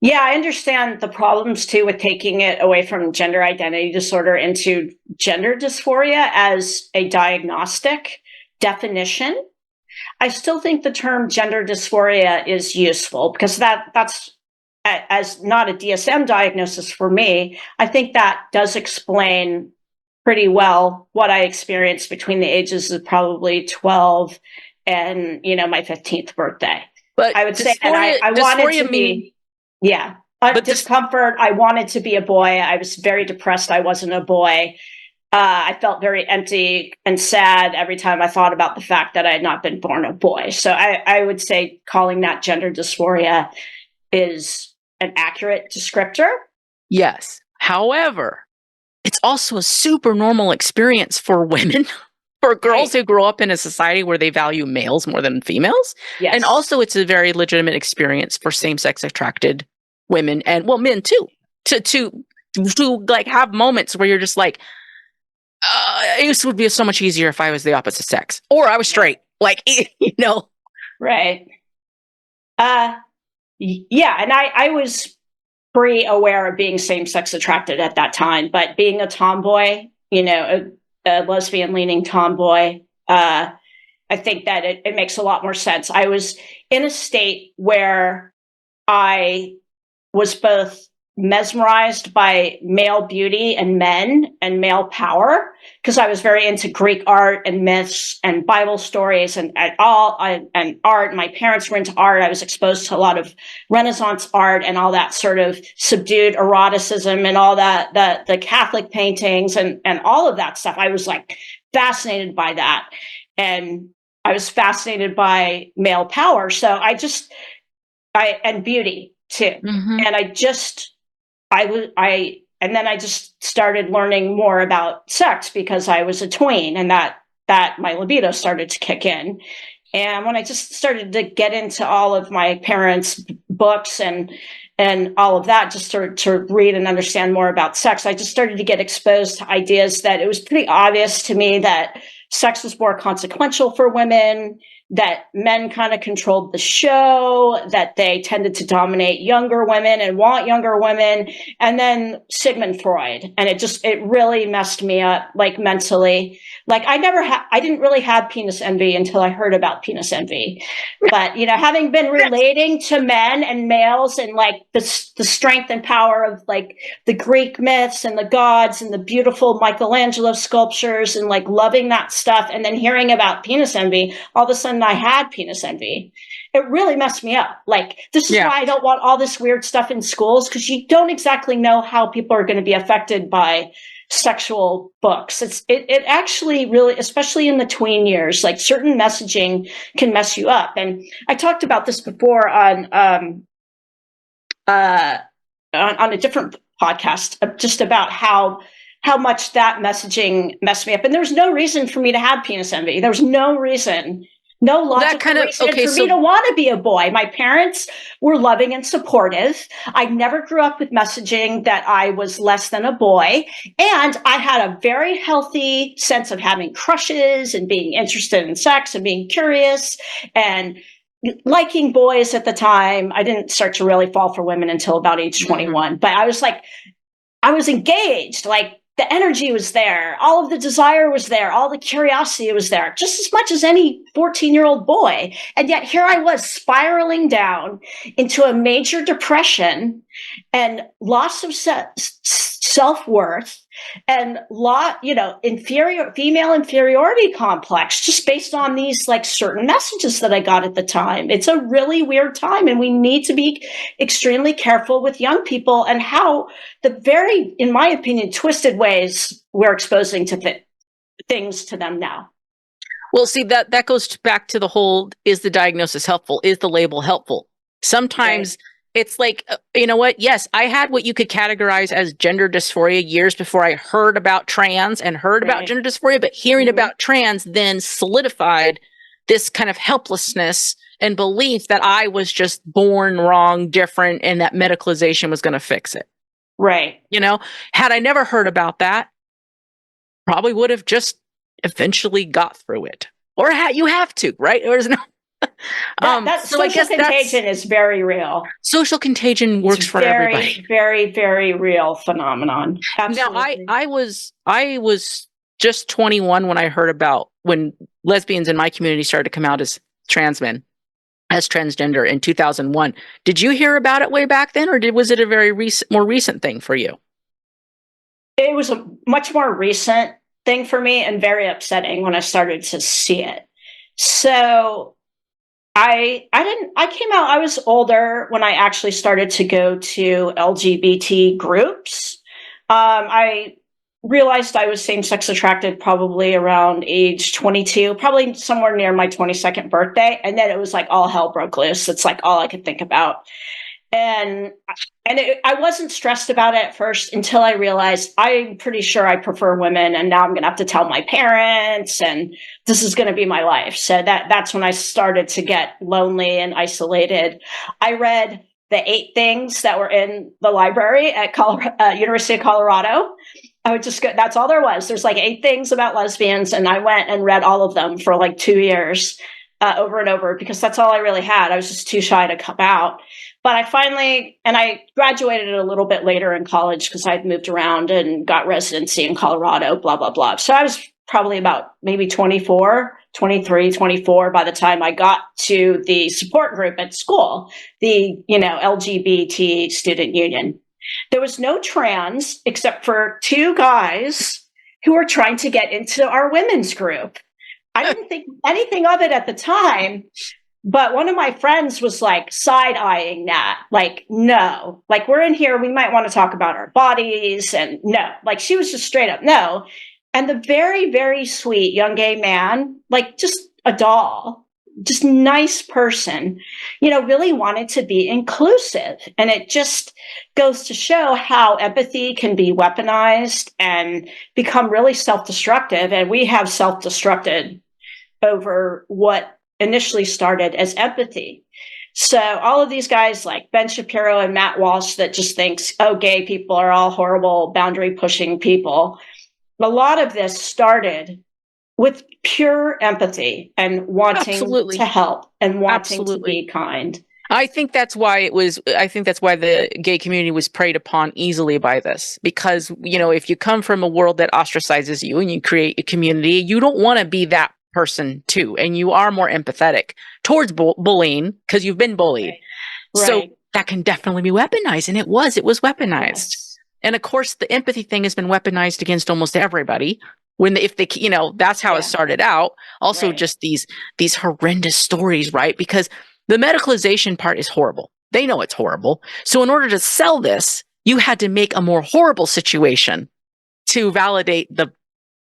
Yeah, I understand the problems too with taking it away from gender identity disorder into gender dysphoria as a diagnostic definition. I still think the term gender dysphoria is useful because that's as not a DSM diagnosis for me. I think that does explain pretty well what I experienced between the ages of probably 12 and my 15th birthday. But I would say that I wanted to be. Yeah. But discomfort. I wanted to be a boy. I was very depressed. I wasn't a boy. I felt very empty and sad every time I thought about the fact that I had not been born a boy. So I would say calling that gender dysphoria is an accurate descriptor.
Yes. However, it's also a super normal experience for women, for girls who grow up in a society where they value males more than females.
Yes.
And also it's a very legitimate experience for same-sex attracted women and, well, men too, to like have moments where you're just like, this would be so much easier if I was the opposite sex or I was straight. Like, you know.
Right. Yeah. And I was pretty aware of being same-sex attracted at that time, but being a tomboy, you know, a lesbian leaning tomboy, I think that it makes a lot more sense. I was in a state where I was both mesmerized by male beauty and men and male power, because I was very into Greek art and myths and Bible stories and art. My parents were into art. I was exposed to a lot of Renaissance art and all that sort of subdued eroticism and all that, the Catholic paintings and all of that stuff. I was like fascinated by that. And I was fascinated by male power. So and beauty too.
Mm-hmm.
And then I just started learning more about sex because I was a tween, and that my libido started to kick in. And when I just started to get into all of my parents' books and all of that, just to read and understand more about sex, I just started to get exposed to ideas that it was pretty obvious to me that sex was more consequential for women, that men kind of controlled the show, that they tended to dominate younger women and want younger women, and then Sigmund Freud. And it really messed me up, like mentally. Like I didn't really have penis envy until I heard about penis envy. But, you know, having been relating to men and males and like the strength and power of like the Greek myths and the gods and the beautiful Michelangelo sculptures and like loving that stuff, and then hearing about penis envy, all of a sudden I had penis envy. It really messed me up. Like, this is why I don't want all this weird stuff in schools, because you don't exactly know how people are going to be affected by sexual books. It actually really, especially in the tween years, like certain messaging can mess you up. And I talked about this before on a different podcast, just about how much that messaging messed me up. And there's no reason for me to have penis envy. There's no reason. No logical reason for me to want to be a boy. My parents were loving and supportive. I never grew up with messaging that I was less than a boy. And I had a very healthy sense of having crushes and being interested in sex and being curious and liking boys at the time. I didn't start to really fall for women until about age 21. But I was engaged. Like, the energy was there. All of the desire was there. All the curiosity was there, just as much as any 14-year-old boy. And yet here I was spiraling down into a major depression and loss of self-worth and female inferiority complex, just based on these like certain messages that I got at the time. It's a really weird time, and we need to be extremely careful with young people and how the very, in my opinion, twisted ways we're exposing to things to them now.
Well, see, that goes back to the whole, is the diagnosis helpful? Is the label helpful? Sometimes it's like, you know what? Yes, I had what you could categorize as gender dysphoria years before I heard about trans and heard about gender dysphoria, but hearing about trans then solidified this kind of helplessness and belief that I was just born wrong, different, and that medicalization was going to fix it.
Right.
You know, had I never heard about that, probably would have just eventually got through it. Or you have to, right? There's no...
that
so
social contagion is very real.
Social contagion works for everybody.
Very, very real phenomenon.
Now,
Absolutely.
I was just 21 when I heard about when lesbians in my community started to come out as trans men, as transgender in 2001. Did you hear about it way back then, or was it a very more recent thing for you?
It was a much more recent thing for me, and very upsetting when I started to see it. So I came out, I was older when I actually started to go to LGBT groups. I realized I was same-sex attracted probably around age 22, probably somewhere near my 22nd birthday. And then it was like all hell broke loose. It's like all I could think about. And I wasn't stressed about it at first until I realized I'm pretty sure I prefer women, and now I'm going to have to tell my parents, and this is going to be my life. So that's when I started to get lonely and isolated. I read the 8 things that were in the library at University of Colorado. I would just go, that's all there was. There's like 8 things about lesbians, and I went and read all of them for like 2 years, over and over, because that's all I really had. I was just too shy to come out. But I graduated a little bit later in college because I'd moved around and got residency in Colorado, blah, blah, blah. So I was probably about maybe 23, 24 by the time I got to the support group at school, the, LGBT student union. There was no trans except for 2 guys who were trying to get into our women's group. I didn't think anything of it at the time. But one of my friends was like side-eyeing that, like, no, like, we're in here, we might want to talk about our bodies, and no, like, she was just straight up no. And the very, very sweet young gay man, like, just a doll, just nice person, really wanted to be inclusive. And it just goes to show how empathy can be weaponized and become really self-destructive. And we have self-destructed over what initially started as empathy. So all of these guys like Ben Shapiro and Matt Walsh that just thinks, oh, gay people are all horrible, boundary pushing people. A lot of this started with pure empathy and wanting to help and wanting to be kind.
I think that's why the gay community was preyed upon easily by this, because, if you come from a world that ostracizes you and you create a community, you don't want to be that person too, and you are more empathetic towards bullying because you've been bullied. Right. So that can definitely be weaponized, and it was weaponized. Yes. And of course, the empathy thing has been weaponized against almost everybody. That's how it started out. Also, just these horrendous stories, right? Because the medicalization part is horrible. They know it's horrible. So in order to sell this, you had to make a more horrible situation to validate the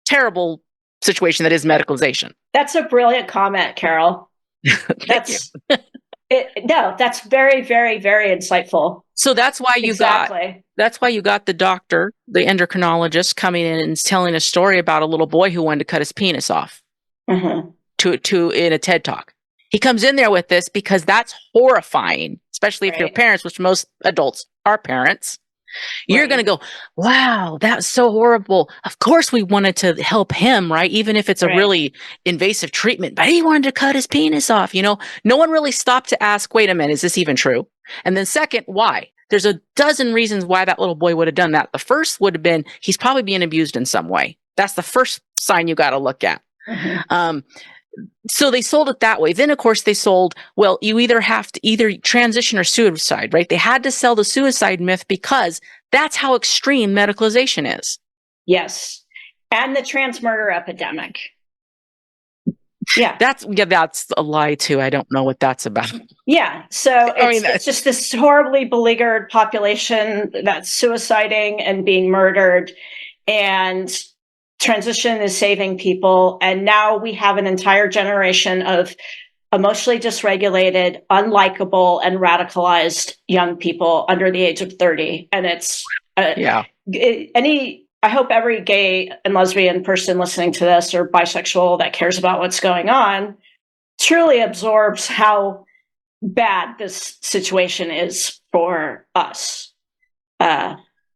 terrible situation that is medicalization.
That's a brilliant comment, Carol. That's very, very, very insightful.
So that's why you got the doctor, the endocrinologist, coming in and telling a story about a little boy who wanted to cut his penis off to in a TED Talk. He comes in there with this because that's horrifying, especially if you're parents, which most adults are parents. You're going to go, wow, that's so horrible. Of course we wanted to help him, right? Even if it's a really invasive treatment, but he wanted to cut his penis off. No one really stopped to ask, wait a minute, is this even true? And then second, why? There's a dozen reasons why that little boy would have done that. The first would have been, he's probably being abused in some way. That's the first sign you got to look at. So they sold it that way. Then, of course, they sold, well, you either have to transition or suicide, right? They had to sell the suicide myth because that's how extreme medicalization is.
Yes. And the trans murder epidemic. Yeah.
That's a lie too. I don't know what that's about.
Yeah. So it's just this horribly beleaguered population that's suiciding and being murdered, and transition is saving people. And now we have an entire generation of emotionally dysregulated, unlikable, and radicalized young people under the age of 30. And it's I hope every gay and lesbian person listening to this, or bisexual that cares about what's going on, truly absorbs how bad this situation is for us.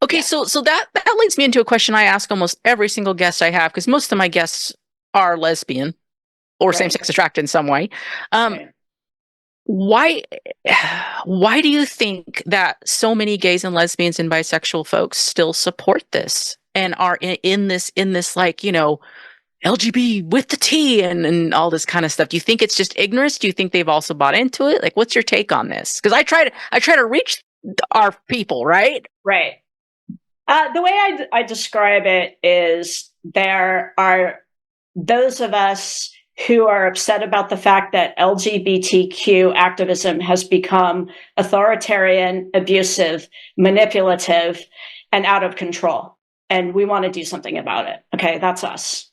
Okay, so that leads me into a question I ask almost every single guest I have, because most of my guests are lesbian or same-sex attracted in some way. Why do you think that so many gays and lesbians and bisexual folks still support this and are in this like, LGBT with the T and all this kind of stuff? Do you think it's just ignorance? Do you think they've also bought into it? Like, what's your take on this? Because I try to reach our people, right?
Right. The way I describe it is there are those of us who are upset about the fact that LGBTQ activism has become authoritarian, abusive, manipulative, and out of control. and we want to do something about it. Okay, that's us.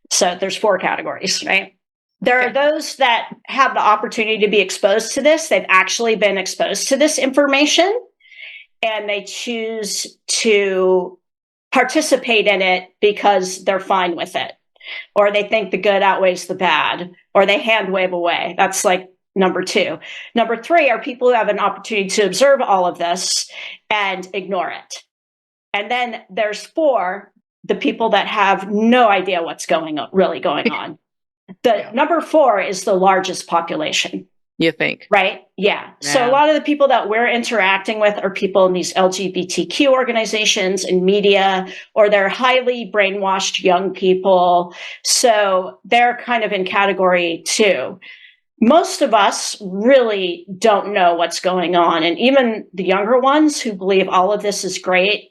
So there's 4 categories, right? There are those that have the opportunity to be exposed to this. They've actually been exposed to this information, and they choose to participate in it because they're fine with it, or they think the good outweighs the bad, or they hand wave away. That's like number 2. Number 3 are people who have an opportunity to observe all of this and ignore it. And then there's 4, the people that have no idea what's really going on. The number 4 is the largest population.
You think?
Right? Yeah. So a lot of the people that we're interacting with are people in these LGBTQ organizations and media, or they're highly brainwashed young people. So they're kind of in category 2. Most of us really don't know what's going on. And even the younger ones who believe all of this is great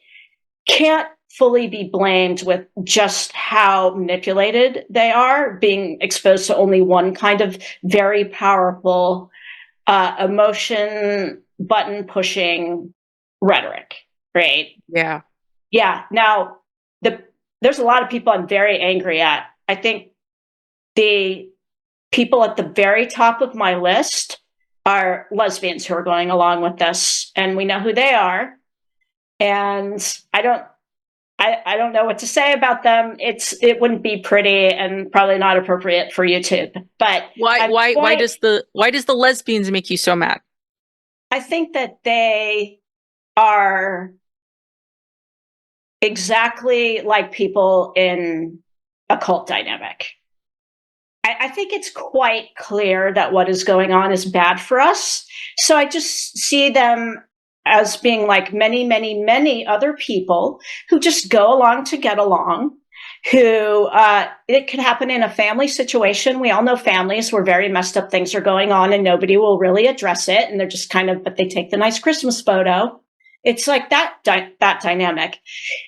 can't fully be blamed with just how manipulated they are, being exposed to only one kind of very powerful emotion button pushing rhetoric, right?
Yeah.
Yeah. Now, there's a lot of people I'm very angry at. I think the people at the very top of my list are lesbians who are going along with this, and we know who they are. And I don't know what to say about them. It wouldn't be pretty and probably not appropriate for YouTube. But
why does the lesbians make you so mad?
I think that they are exactly like people in a cult dynamic. I think it's quite clear that what is going on is bad for us. So I just see them as being like many, many, many other people who just go along to get along, who it could happen in a family situation. We all know families where very messed up things are going on and nobody will really address it. And they're just but they take the nice Christmas photo. It's like that dynamic.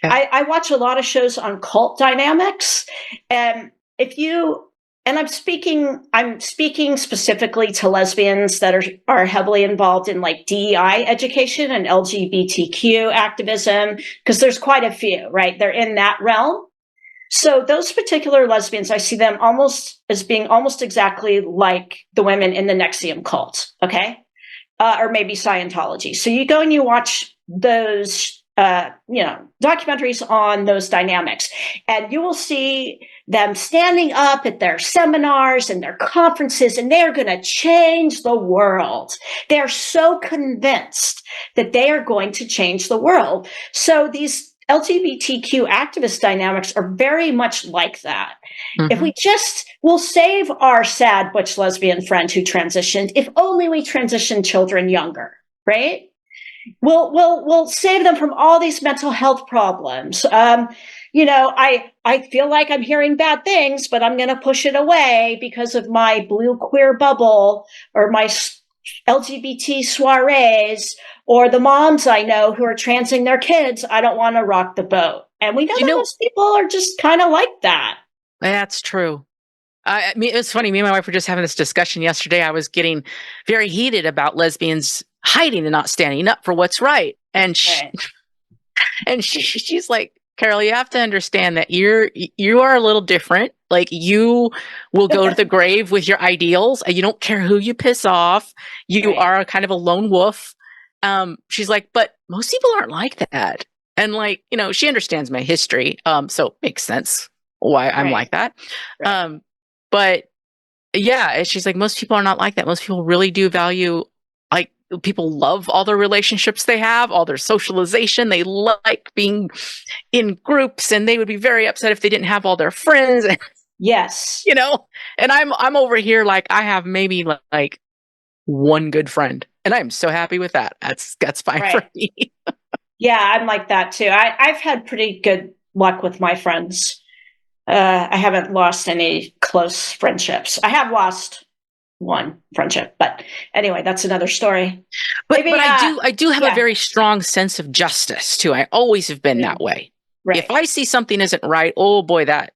Yeah. I watch a lot of shows on cult dynamics. And I'm speaking specifically to lesbians that are heavily involved in like DEI education and LGBTQ activism, because there's quite a few, right? They're in that realm. So those particular lesbians, I see them as being almost exactly like the women in the NXIVM cult, okay? Or maybe Scientology. So you go and you watch those documentaries on those dynamics, and you will see them standing up at their seminars and their conferences, and they're going to change the world. They're so convinced that they are going to change the world. So these LGBTQ activist dynamics are very much like that. Mm-hmm. If we'll save our sad butch lesbian friend who transitioned, if only we transitioned children younger, right? We'll save them from all these mental health problems. I feel like I'm hearing bad things, but I'm going to push it away because of my blue queer bubble or my LGBT soirees or the moms I know who are transing their kids. I don't want to rock the boat. And we know that most people are just kind of like that.
That's true. I mean, it's funny. Me and my wife were just having this discussion yesterday. I was getting very heated about lesbians hiding and not standing up for what's right. And she's like, Carol, you have to understand that you are a little different. Like, you will go to the grave with your ideals, and you don't care who you piss off. You are kind of a lone wolf. She's like, but most people aren't like that. And like, she understands my history. So it makes sense why I'm like that. Right. But yeah, she's like, most people are not like that. Most people really do value, like, people love all their relationships they have, all their socialization. They like being in groups, and they would be very upset if they didn't have all their friends.
Yes.
And I'm over here like I have maybe like one good friend, and I'm so happy with that. That's fine for me.
Yeah, I'm like that too. I've had pretty good luck with my friends. I haven't lost any close friendships. I have lost one friendship, but anyway, that's another story.
But I do have a very strong sense of justice too. I always have been that way. Right. If I see something isn't right, oh boy, that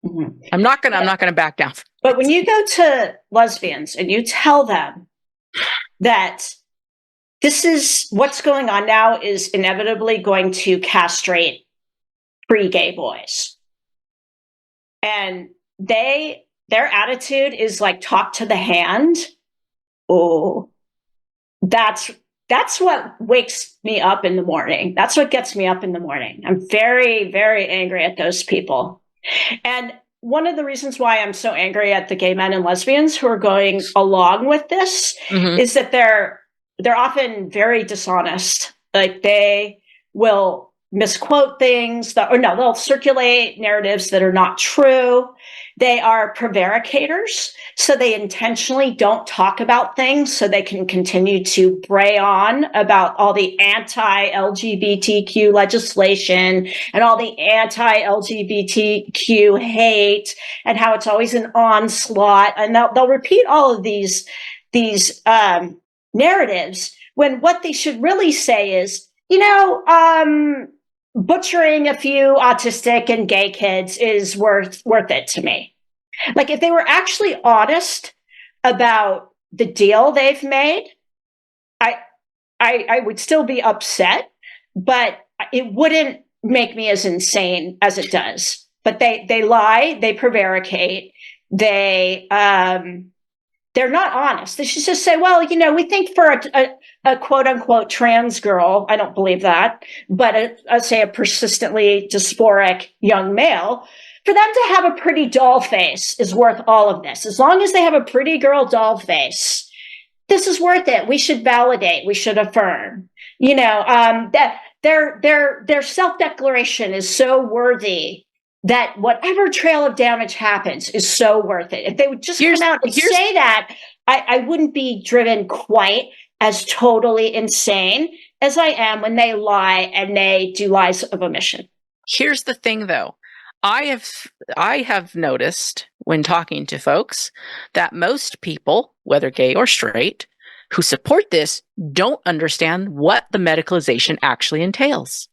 mm-hmm. I'm not gonna back down.
But when you go to lesbians and you tell them that this is what's going on now is inevitably going to castrate pre-gay boys. And their attitude is like talk to the hand. Oh, that's what wakes me up in the morning. That's what gets me up in the morning. I'm very, very angry at those people. And one of the reasons why I'm so angry at the gay men and lesbians who are going along with this is that they're often very dishonest. Like they will misquote things they'll circulate narratives that are not true. They are prevaricators, so they intentionally don't talk about things so they can continue to bray on about all the anti-LGBTQ legislation and all the anti-LGBTQ hate and how it's always an onslaught. And they'll repeat all of these narratives when what they should really say is, butchering a few autistic and gay kids is worth it to me. Like if they were actually honest about the deal they've made, I would still be upset, but it wouldn't make me as insane as it does. But they lie, they prevaricate, they're not honest. They should just say, well, we think for a quote unquote trans girl, I don't believe that, but say a persistently dysphoric young male, for them to have a pretty doll face is worth all of this. As long as they have a pretty girl doll face, this is worth it. We should validate. We should affirm. That their self-declaration is so worthy that whatever trail of damage happens is so worth it. If they would just come out and say that, I wouldn't be driven quite as totally insane as I am when they lie and they do lies of omission.
Here's the thing, though. I have noticed when talking to folks that most people, whether gay or straight, who support this don't understand what the medicalization actually entails.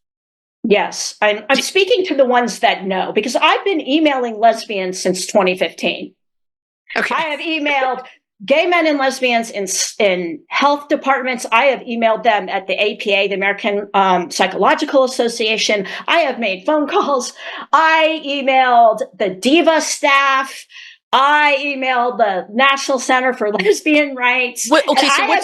Yes, I'm speaking to the ones that know, because I've been emailing lesbians since 2015.
Okay.
I have emailed gay men and lesbians in health departments. I have emailed them at the APA, the American Psychological Association. I have made phone calls. I emailed the DIVA staff. I emailed the National Center for Lesbian Rights. I have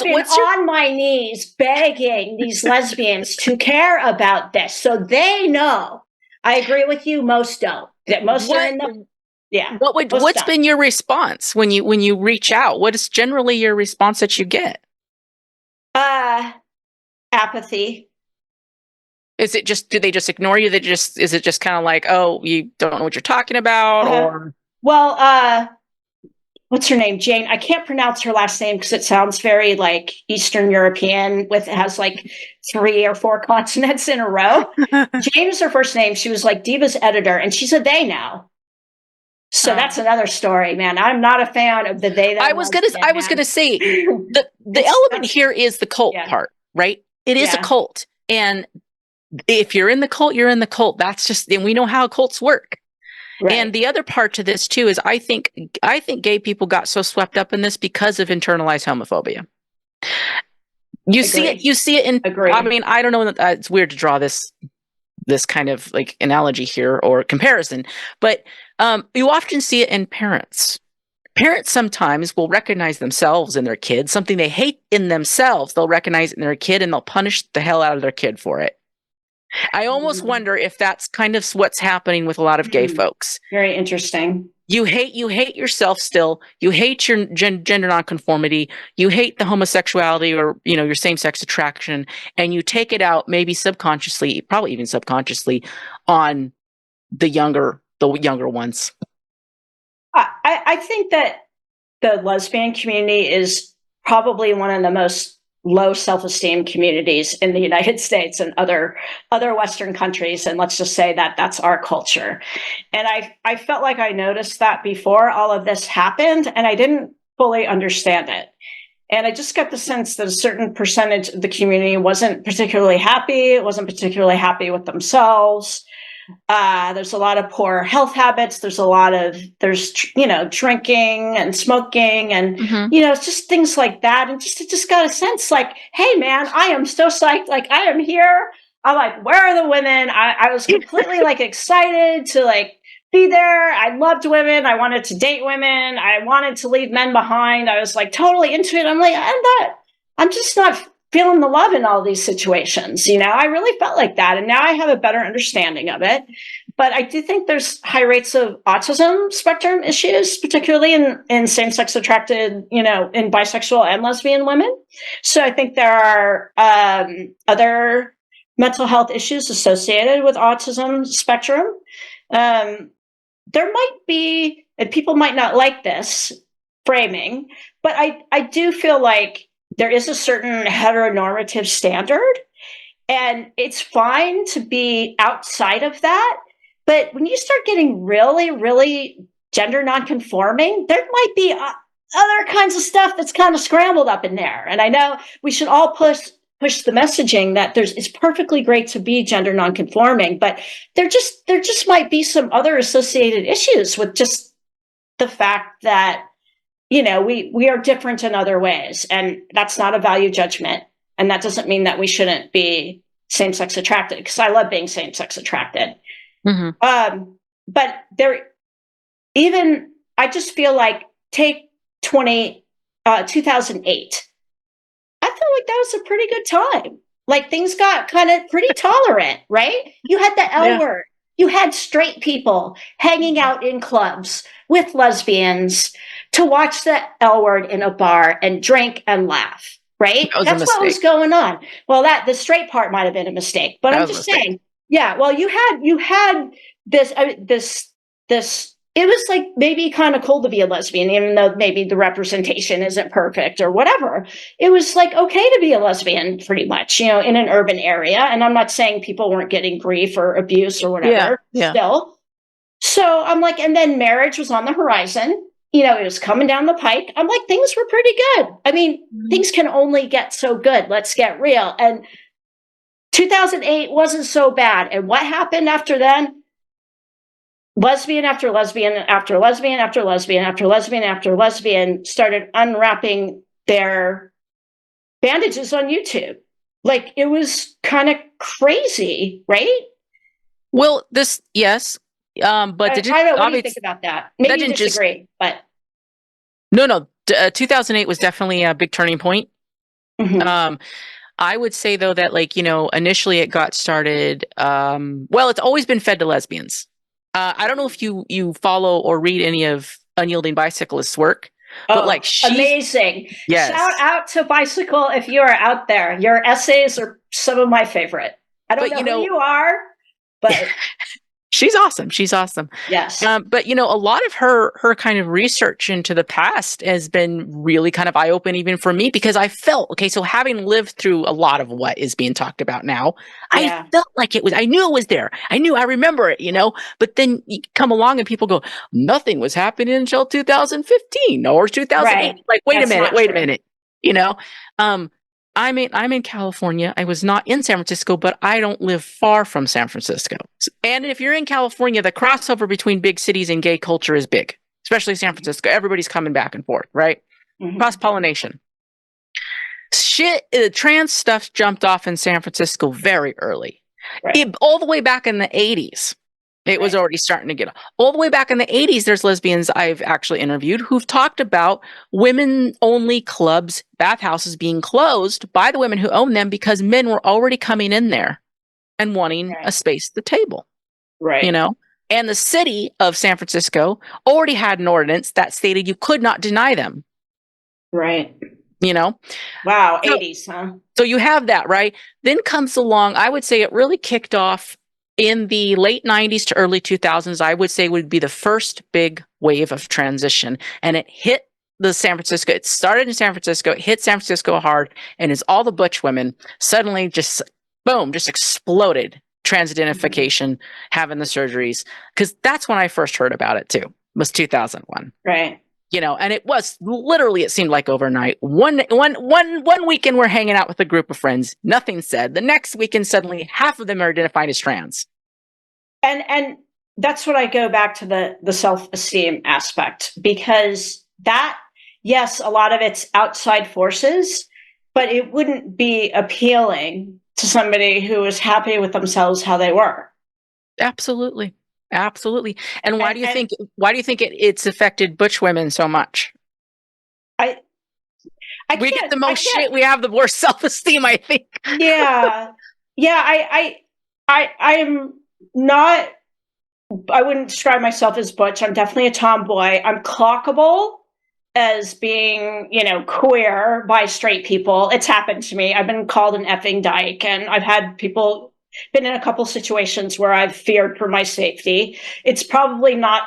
been on my knees begging these lesbians to care about this so they know. I agree with you. Most don't. Most are in the... Yeah.
What's been your response when you reach out? What is generally your response that you get?
Apathy.
Is it just, do they just ignore you? Is it just kind of like, oh, you don't know what you're talking about? Or
well, what's her name? Jane. I can't pronounce her last name because it sounds very like Eastern European it has like 3 or 4 consonants in a row. Jane is her first name. She was like Diva's editor, and she's a they now. So that's another story, man. I'm not a fan of the they that
I was gonna say the element here is the cult part, right? It is a cult. And if you're in the cult, you're in the cult. That's just, and we know how cults work. Right. And the other part to this too is I think gay people got so swept up in this because of internalized homophobia. You see it in, I mean, I don't know, it's weird to draw this kind of like analogy here or comparison, but you often see it in parents. Parents sometimes will recognize themselves in their kid, something they hate in themselves. They'll recognize it in their kid and they'll punish the hell out of their kid for it. I almost wonder if that's kind of what's happening with a lot of gay folks.
Very interesting.
You hate yourself still. You hate your gender nonconformity. You hate the homosexuality or, your same-sex attraction, and you take it out maybe subconsciously, probably even subconsciously, on the younger ones.
I think that the lesbian community is probably one of the most low self-esteem communities in the United States and other Western countries. And let's just say that that's our culture. And I felt like I noticed that before all of this happened, and I didn't fully understand it. And I just got the sense that a certain percentage of the community wasn't particularly happy. It wasn't particularly happy with themselves. There's a lot of poor health habits. There's drinking and smoking and, it's just things like that. And it just got a sense like, hey man, I am so psyched. Like I am here. I'm like, where are the women? I was completely like excited to like be there. I loved women. I wanted to date women. I wanted to leave men behind. I was like totally into it. I'm like, I'm just not feeling the love in all these situations. I really felt like that. And now I have a better understanding of it. But I do think there's high rates of autism spectrum issues, particularly in same-sex attracted, in bisexual and lesbian women. So I think there are other mental health issues associated with autism spectrum. There might be, and people might not like this framing, but I do feel like there is a certain heteronormative standard, and it's fine to be outside of that. But when you start getting really, really gender nonconforming, there might be other kinds of stuff that's kind of scrambled up in there. And I know we should all push the messaging that it's perfectly great to be gender nonconforming, but there just might be some other associated issues with just the fact that we are different in other ways, and that's not a value judgment, and that doesn't mean that we shouldn't be same-sex attracted, because I love being same-sex attracted. But I just feel like take 2008. I feel like that was a pretty good time. Like things got kind of pretty tolerant, right? You had the L word. You had straight people hanging out in clubs with lesbians to watch the L word in a bar and drink and laugh, right? That's what was going on. Well, the straight part might have been a mistake, but I'm just saying, yeah, well, you had this, it was like maybe kind of cool to be a lesbian, even though maybe the representation isn't perfect or whatever. It was like okay to be a lesbian pretty much, in an urban area. And I'm not saying people weren't getting grief or abuse or whatever still. So I'm like, and then marriage was on the horizon. It was coming down the pike. I'm like, things were pretty good. I mean, things can only get so good. Let's get real. And 2008 wasn't so bad. And what happened after then? Lesbian after lesbian after lesbian after lesbian after lesbian after lesbian started unwrapping their bandages on YouTube. Like it was kind of crazy, right?
Well, yes. But
I don't know. What do you think about that? Maybe you disagree, but
no. 2008 was definitely a big turning point. I would say though that initially it got started. It's always been fed to lesbians. I don't know if you follow or read any of Unyielding Bicyclist's work, but she's
amazing.
Yes.
Shout out to Bicycle if you are out there. Your essays are some of my favorite. I don't know who you are, but
she's awesome. She's awesome.
Yes.
But a lot of her kind of research into the past has been really kind of eye-opening even for me, because I felt, okay, so having lived through a lot of what is being talked about now, I felt like I knew it was there. I remember it, but then you come along and people go, nothing was happening until 2015 or 2008.
Right.
Like, wait a minute, I'm in California. I was not in San Francisco, but I don't live far from San Francisco. And if you're in California, the crossover between big cities and gay culture is big, especially San Francisco. Everybody's coming back and forth, right? Cross-pollination. The trans stuff jumped off in San Francisco very early. Right. All the way back in the 80s. It was already starting to get all the way back in the 80s. There's lesbians I've actually interviewed who've talked about women-only clubs, bathhouses being closed by the women who own them because men were already coming in there and wanting a space at the table.
Right.
And the city of San Francisco already had an ordinance that stated you could not deny them.
Right.
Wow,
80s, huh?
So you have that, right? Then comes along, I would say it really kicked off in the late 90s to early 2000s, I would say would be the first big wave of transition. And it hit it started in San Francisco, it hit San Francisco hard, and as all the butch women suddenly just, boom, just exploded transidentification, having the surgeries. Because that's when I first heard about it too, was 2001.
Right.
And it was literally, it seemed like overnight. One weekend we're hanging out with a group of friends, nothing said. The next weekend, suddenly half of them are identified as trans.
And that's what I go back to the self-esteem aspect, because that, yes, a lot of it's outside forces, but it wouldn't be appealing to somebody who is happy with themselves how they were.
Absolutely. Absolutely. And why
And,
do you
and
think it's affected butch women so much?
I I
We get
can't
the
I
most
can't
shit. We have the worst self-esteem, I think.
yeah. Yeah, I'm not I wouldn't describe myself as butch. I'm definitely a tomboy. I'm clockable as being, queer by straight people. It's happened to me. I've been called an effing dyke, and I've had people been in a couple situations where I've feared for my safety. It's probably not,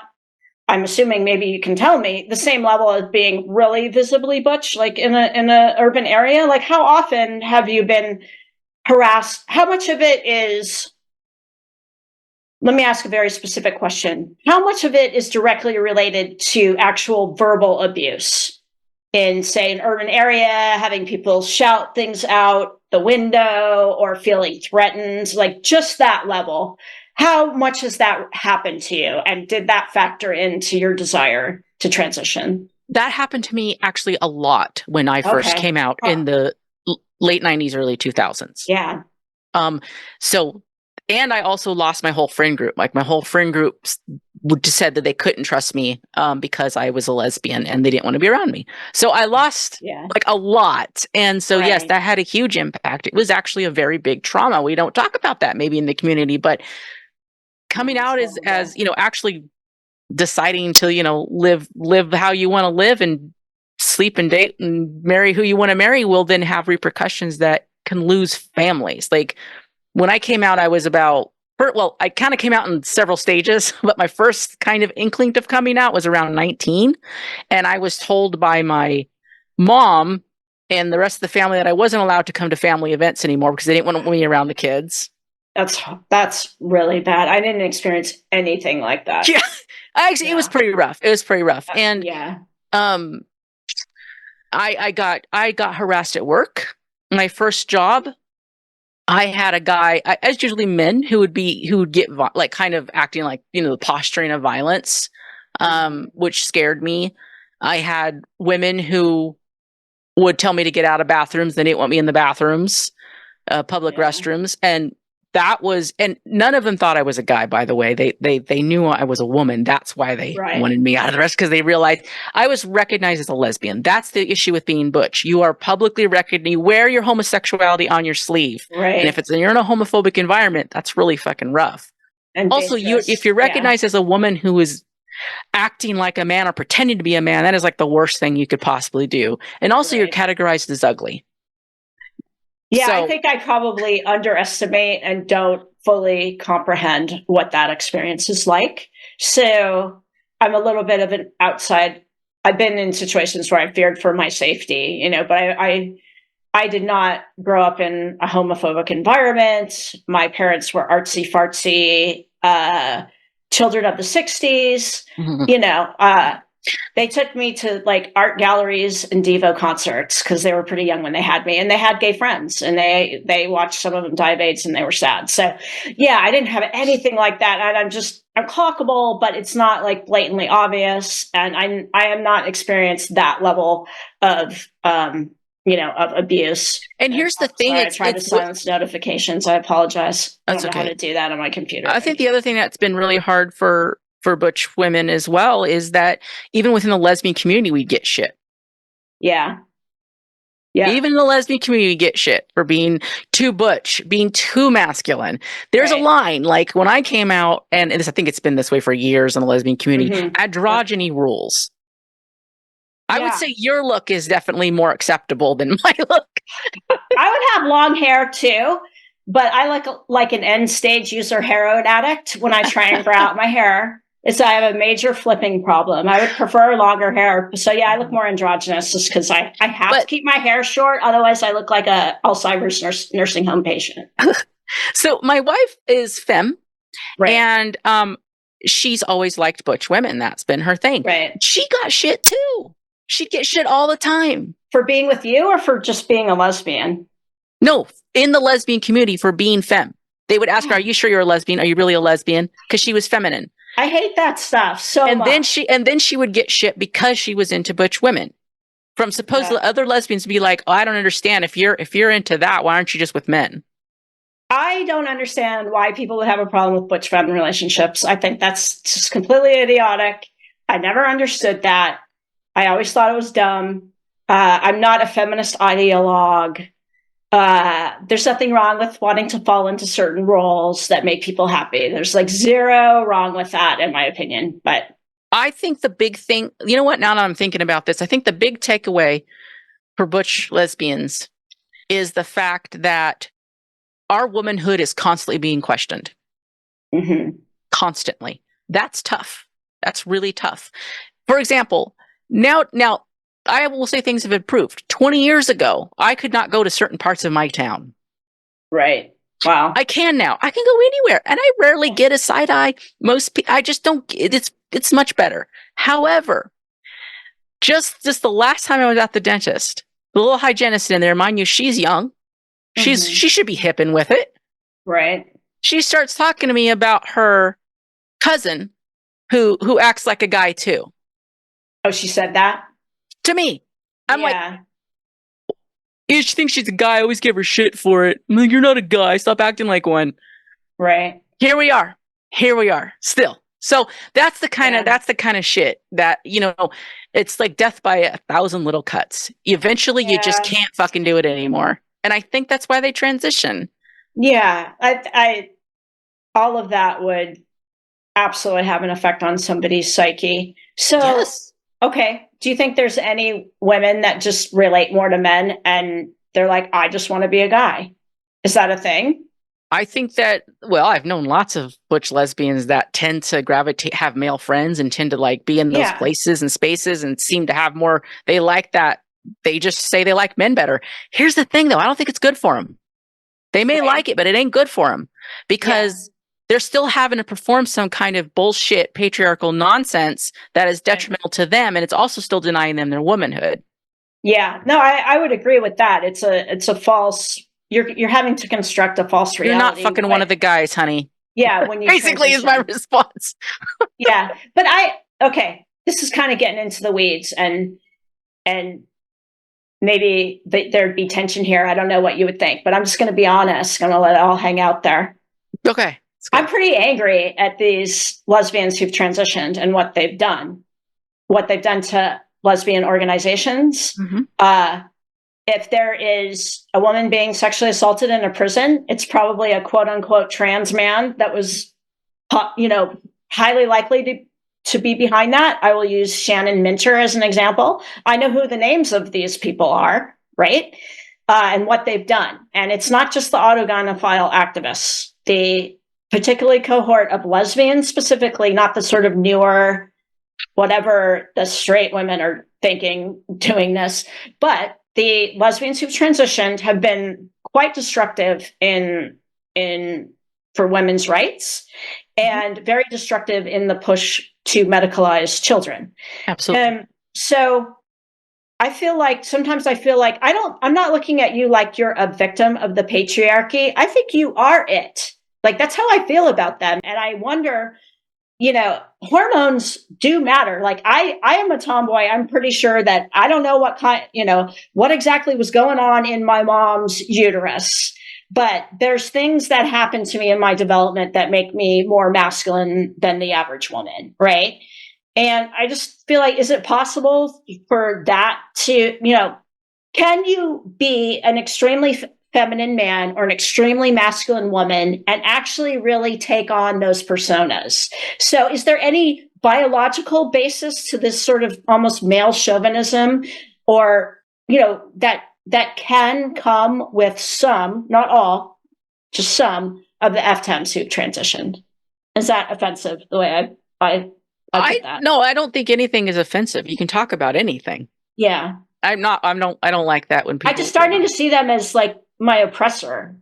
I'm assuming, maybe you can tell me, the same level as being really visibly butch, like in a urban area. Like, how often have you been harassed? How much of it is, let me ask a very specific question. How much of it is directly related to actual verbal abuse in, say, an urban area, having people shout things out the window or feeling threatened, like just that level? How much has that happened to you? And did that factor into your desire to transition?
That happened to me actually a lot when I first
Okay.
came out
Huh.
in the late 90s, early 2000s.
Yeah.
Um, so, and I also lost my whole friend group. Like my whole friend group just said that they couldn't trust me because I was a lesbian and they didn't want to be around me. So I lost
Yeah.
like a lot. And so, yes,
Right.
that had a huge impact. It was actually a very big trauma. We don't talk about that maybe in the community, but coming
No, it's
out as,
horrible.
actually deciding to, live how you want to live and sleep and date and marry who you want to marry will then have repercussions that can lose families. Like when I came out, I was about, well, I kind of came out in several stages, but my first kind of inkling of coming out was around 19. And I was told by my mom and the rest of the family that I wasn't allowed to come to family events anymore because they didn't want me around the kids.
That's really bad. I didn't experience anything like that.
Yeah, actually, it was
Yeah.
pretty rough. It was pretty rough. And
Yeah.
um, I got harassed at work. My first job, I had a guy, as usually men who would get like kind of acting like, the posturing of violence, which scared me. I had women who would tell me to get out of bathrooms. They didn't want me in the bathrooms, public
Yeah.
restrooms. And none of them thought I was a guy, by the way. They knew I was a woman. That's why they
Right.
wanted me out of the rest, because they realized I was recognized as a lesbian. That's the issue with being butch. You are publicly recognized. You wear your homosexuality on your sleeve. And
Right.
if you're in a homophobic environment, that's really fucking rough.
And
Also, if
dangerous.
you're
Yeah.
recognized as a woman who is acting like a man or pretending to be a man, that is like the worst thing you could possibly do. And also, you're
Right.
categorized as ugly.
Yeah, I
So
think I probably underestimate and don't fully comprehend what that experience is like. So I'm a little bit of an outside. I've been in situations where I feared for my safety, but I did not grow up in a homophobic environment. My parents were artsy fartsy, children of the 60s.
mhm.
They took me to like art galleries and Devo concerts because they were pretty young when they had me, and they had gay friends, and they watched some of them die of AIDS, and they were sad. So yeah, I didn't have anything like that, and I'm clockable, but it's not like blatantly obvious, and I am not experienced that level of of abuse.
And
And
here's the
I'm
thing:
sorry, I tried to silence notifications. I apologize. I
that's
don't know how
okay.
to do that on my computer.
I think the other thing that's been really hard for butch women as well is that even within the lesbian community, we get shit.
Yeah. Yeah.
Even in the lesbian community, we get shit for being too butch, being too masculine. There's a
Right.
line, like when I came out, and I think it's been this way for years in the lesbian community,
Mm-hmm.
androgyny rules. I would
Yeah.
say your look is definitely more acceptable than my look.
I would have long hair too, but I like an end stage user heroin addict when I try and grow out my hair. I have a major flipping problem. I would prefer longer hair. So yeah, I look more androgynous just because I have to
But
keep my hair short. Otherwise I look like a Alzheimer's nursing home patient.
so my wife is femme,
Right.
and she's always liked butch women. That's been her thing.
Right.
She got shit too. She'd get shit all the time.
For being with you or for just being a lesbian?
No, in the lesbian community for being femme. They would ask her, "Are you sure you're a lesbian? Are you really a lesbian?" Because she was feminine.
I hate that stuff so much.
Then she would get shit because she was into butch women. From supposedly other lesbians to be like, "Oh, I don't understand. If you're into that, why aren't you just with men?"
I don't understand why people would have a problem with butch femme relationships. I think that's just completely idiotic. I never understood that. I always thought it was dumb. I'm not a feminist ideologue. There's nothing wrong with wanting to fall into certain roles that make people happy. There's like zero wrong with that, in my opinion. But
I think the big thing, you know what, now that I'm thinking about this, I think the big takeaway for butch lesbians is the fact that our womanhood is constantly being questioned.
mm-hmm.
Constantly. That's tough. That's really tough. For example, now I will say things have improved. 20 years ago, I could not go to certain parts of my town.
Right. Wow.
I can now. I can go anywhere, and I rarely get a side eye. I just don't. It's much better. However, just the last time I was at the dentist, the little hygienist in there, mind you, she's young. She should be hipping with it.
Right.
She starts talking to me about her cousin who acts like a guy too.
Oh, she said that?
To me. I'm like, yeah, she thinks she's a guy. I always give her shit for it. I'm like, you're not a guy. Stop acting like one.
Right.
Here we are. Still. So that's the kind of shit that, it's like death by 1,000 little cuts. Eventually you just can't fucking do it anymore. And I think that's why they transition.
Yeah. I all of that would absolutely have an effect on somebody's psyche. So,
yes.
Okay. Do you think there's any women that just relate more to men and they're like, I just want to be a guy? Is that a thing?
I think that, well, I've known lots of butch lesbians that tend to gravitate, have male friends and tend to like be in those places and spaces and seem to have more, they like that. They just say they like men better. Here's the thing though, I don't think it's good for them. They may like it, but it ain't good for them because they're still having to perform some kind of bullshit patriarchal nonsense that is detrimental to them. And it's also still denying them their womanhood.
Yeah, no, I would agree with that. It's a false, you're having to construct a false reality.
You're not fucking one of the guys, honey.
Yeah. When you
basically is my response.
Yeah. But this is kind of getting into the weeds and maybe there'd be tension here. I don't know what you would think, but I'm just going to be honest. I'm going to let it all hang out there.
Okay.
I'm pretty angry at these lesbians who've transitioned and what they've done to lesbian organizations.
Mm-hmm.
If there is a woman being sexually assaulted in a prison, it's probably a quote unquote trans man that was, highly likely to be behind that. I will use Shannon Minter as an example. I know who the names of these people are, right? And what they've done. And it's not just the autogynephile activists. The particularly cohort of lesbians specifically, not the sort of newer, whatever the straight women are thinking doing this, but the lesbians who've transitioned have been quite destructive for women's rights and very destructive in the push to medicalize children.
Absolutely.
So sometimes I feel like I'm not looking at you like you're a victim of the patriarchy. I think you are it. Like, that's how I feel about them. And I wonder, hormones do matter. Like I am a tomboy. I'm pretty sure that I don't know what exactly was going on in my mom's uterus, but there's things that happen to me in my development that make me more masculine than the average woman. Right. And I just feel like, is it possible for that to, can you be an extremely feminine man or an extremely masculine woman and actually really take on those personas? So is there any biological basis to this sort of almost male chauvinism or, that can come with some, not all, just some of the FTEMs who've transitioned? Is that offensive the way I put that?
No, I don't think anything is offensive. You can talk about anything.
Yeah.
I don't like that when people.
I just started to see them as like my oppressor.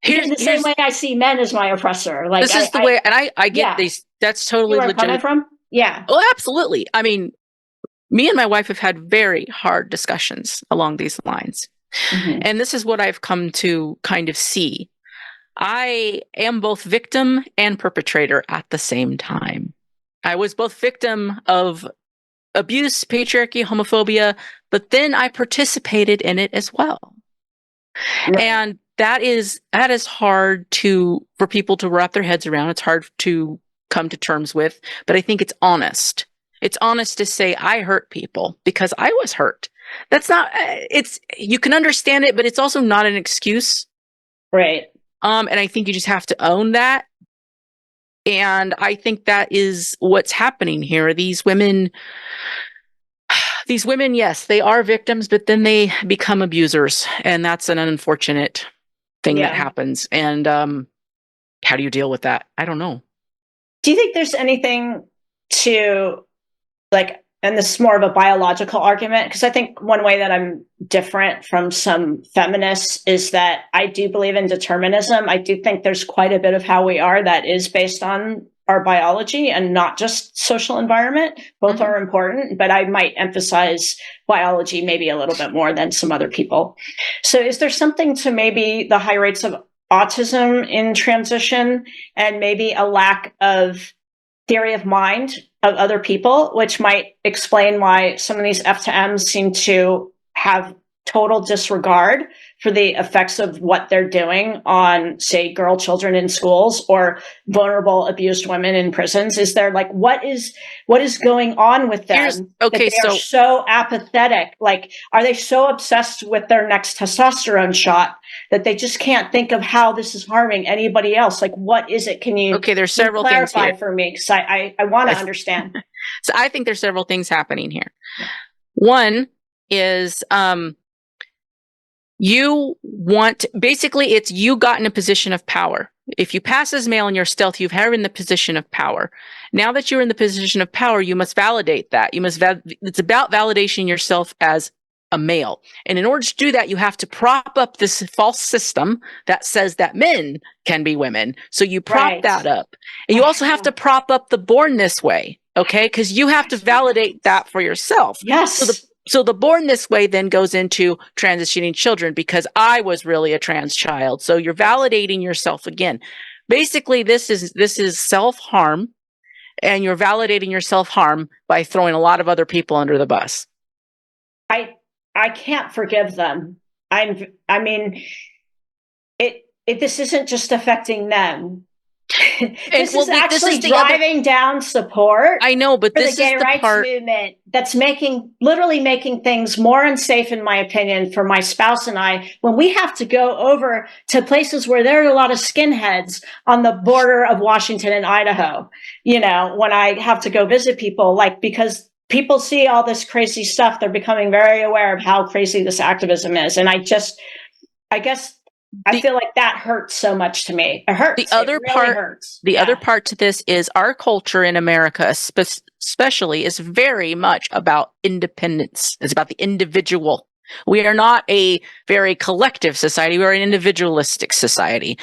Here's the same way I see men as my oppressor. Like
this is the way, and I get these. That's totally
legit. Coming from? Yeah.
Oh, absolutely. I mean, me and my wife have had very hard discussions along these lines, and this is what I've come to kind of see. I am both victim and perpetrator at the same time. I was both victim of abuse, patriarchy, homophobia, but then I participated in it as well. Right. And that is hard for people to wrap their heads around. It's hard to come to terms with, but I think it's honest. It's honest to say, I hurt people because I was hurt. That's not, you can understand it, but it's also not an excuse.
Right.
And I think you just have to own that. And I think that is what's happening here. These women, yes, they are victims, but then they become abusers. And that's an unfortunate thing that happens. And how do you deal with that? I don't know.
Do you think there's anything to, like, and this is more of a biological argument, because I think one way that I'm different from some feminists is that I do believe in determinism. I do think there's quite a bit of how we are that is based on our biology and not just social environment. Both are important, but I might emphasize biology maybe a little bit more than some other people. So is there something to maybe the high rates of autism in transition and maybe a lack of theory of mind of other people, which might explain why some of these F to Ms seem to have total disregard for the effects of what they're doing on, say, girl children in schools or vulnerable abused women in prisons? Is there, like, what is going on with them?
Okay,
that they are so apathetic. Like, are they so obsessed with their next testosterone shot that they just can't think of how this is harming anybody else? Like, what is it? Can you
there's several things
clarify
here
for me? Because I want to understand.
So I think there's several things happening here. One is it's you got in a position of power. If you pass as male in your stealth, you've in the position of power. Now that you're in the position of power, you must validate that. It's about validating yourself as a male. And in order to do that, you have to prop up this false system that says that men can be women. So you prop that up. And you also have to prop up the born this way. Okay. Because you have to validate that for yourself.
Yes.
So the born this way then goes into transitioning children because I was really a trans child. So you're validating yourself again. Basically, this is self-harm, and you're validating your self-harm by throwing a lot of other people under the bus.
I can't forgive them. I mean, this isn't just affecting them. This is actually driving down support.
I know, but this
is the gay rights movement that's literally making things more unsafe, in my opinion, for my spouse and I, when we have to go over to places where there are a lot of skinheads on the border of Washington and Idaho. You know, when I have to go visit people, like, because people see all this crazy stuff, they're becoming very aware of how crazy this activism is. And I guess I feel like that hurts so much to me. It hurts. The
other part to this is our culture in America, especially, is very much about independence. It's about the individual. We are not a very collective society. We are an individualistic society.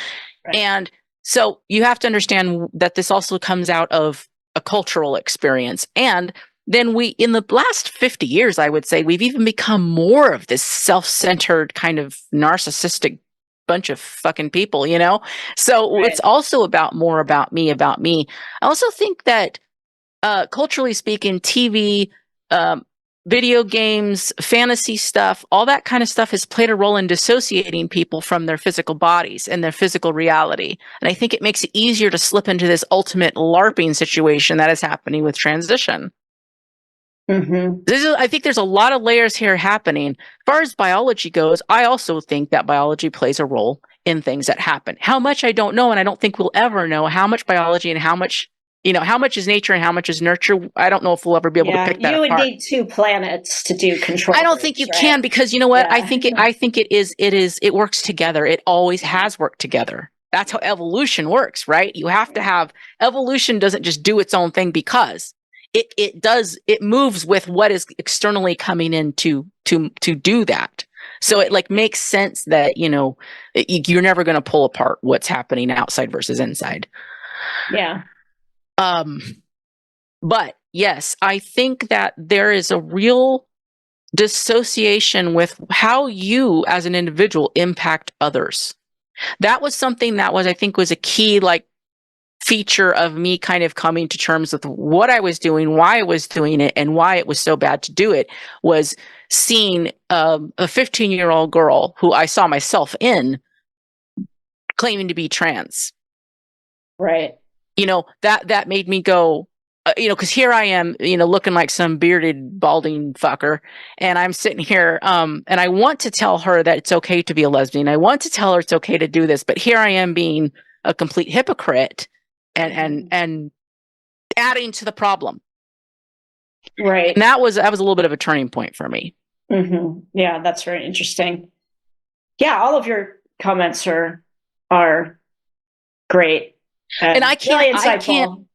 Right. And so you have to understand that this also comes out of a cultural experience. And then in the last 50 years, I would say, we've even become more of this self-centered kind of narcissistic bunch of fucking people, you know? So It's also more about me. I also think that culturally speaking, TV, video games, fantasy stuff, all that kind of stuff has played a role in dissociating people from their physical bodies and their physical reality. And I think it makes it easier to slip into this ultimate LARPing situation that is happening with transition. I think there's a lot of layers here happening. As far as biology goes, I also think that biology plays a role in things that happen. How much, I don't know, and I don't think we'll ever know how much biology and how much is nature and how much is nurture. I don't know if we'll ever be able to pick that apart.
You would need 2 planets to do control.
I don't think you can, because you know what? I think it works together. It always has worked together. That's how evolution works, right? You have to have evolution doesn't just do its own thing because it moves with what is externally coming in to do that. So it makes sense that, you're never going to pull apart what's happening outside versus inside.
Yeah.
But yes, I think that there is a real dissociation with how you as an individual impact others. That was something that I think was a key, feature of me kind of coming to terms with what I was doing, why I was doing it, and why it was so bad to do it, was seeing a 15-year-old girl who I saw myself in claiming to be trans.
Right.
That made me go, because here I am, looking like some bearded, balding fucker. And I'm sitting here, and I want to tell her that it's okay to be a lesbian. I want to tell her it's okay to do this. But here I am being a complete hypocrite and adding to the problem.
Right.
And that was a little bit of a turning point for me.
Mm-hmm. Yeah, that's very interesting. Yeah, all of your comments are great.
And
I
can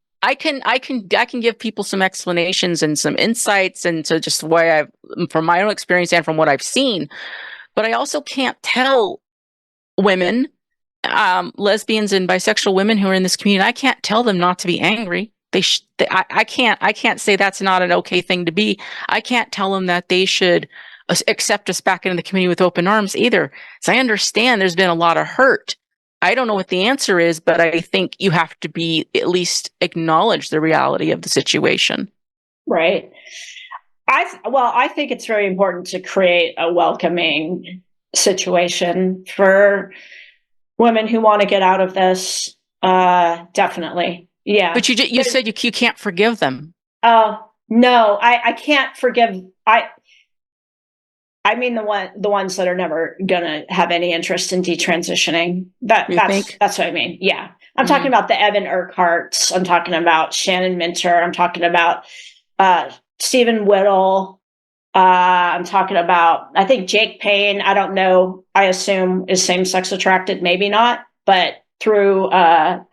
give people some explanations and some insights into just why from my own experience and from what I've seen, but I also can't tell women, lesbians and bisexual women who are in this community, I can't tell them not to be angry. I can't say that's not an okay thing to be. I can't tell them that they should accept us back into the community with open arms either. So I understand there's been a lot of hurt. I don't know what the answer is, but I think you have to be at least acknowledge the reality of the situation.
Right. I think it's very important to create a welcoming situation for women who want to get out of this. Definitely. Yeah.
But you said you can't forgive them.
No, I can't forgive. I mean the ones that are never gonna have any interest in detransitioning. That's what I mean. Yeah. I'm talking about the Evan Urquharts. I'm talking about Shannon Minter. I'm talking about Stephen Whittle. I'm talking about, I think Jake Payne, I don't know, I assume is same-sex attracted, maybe not, but through Ken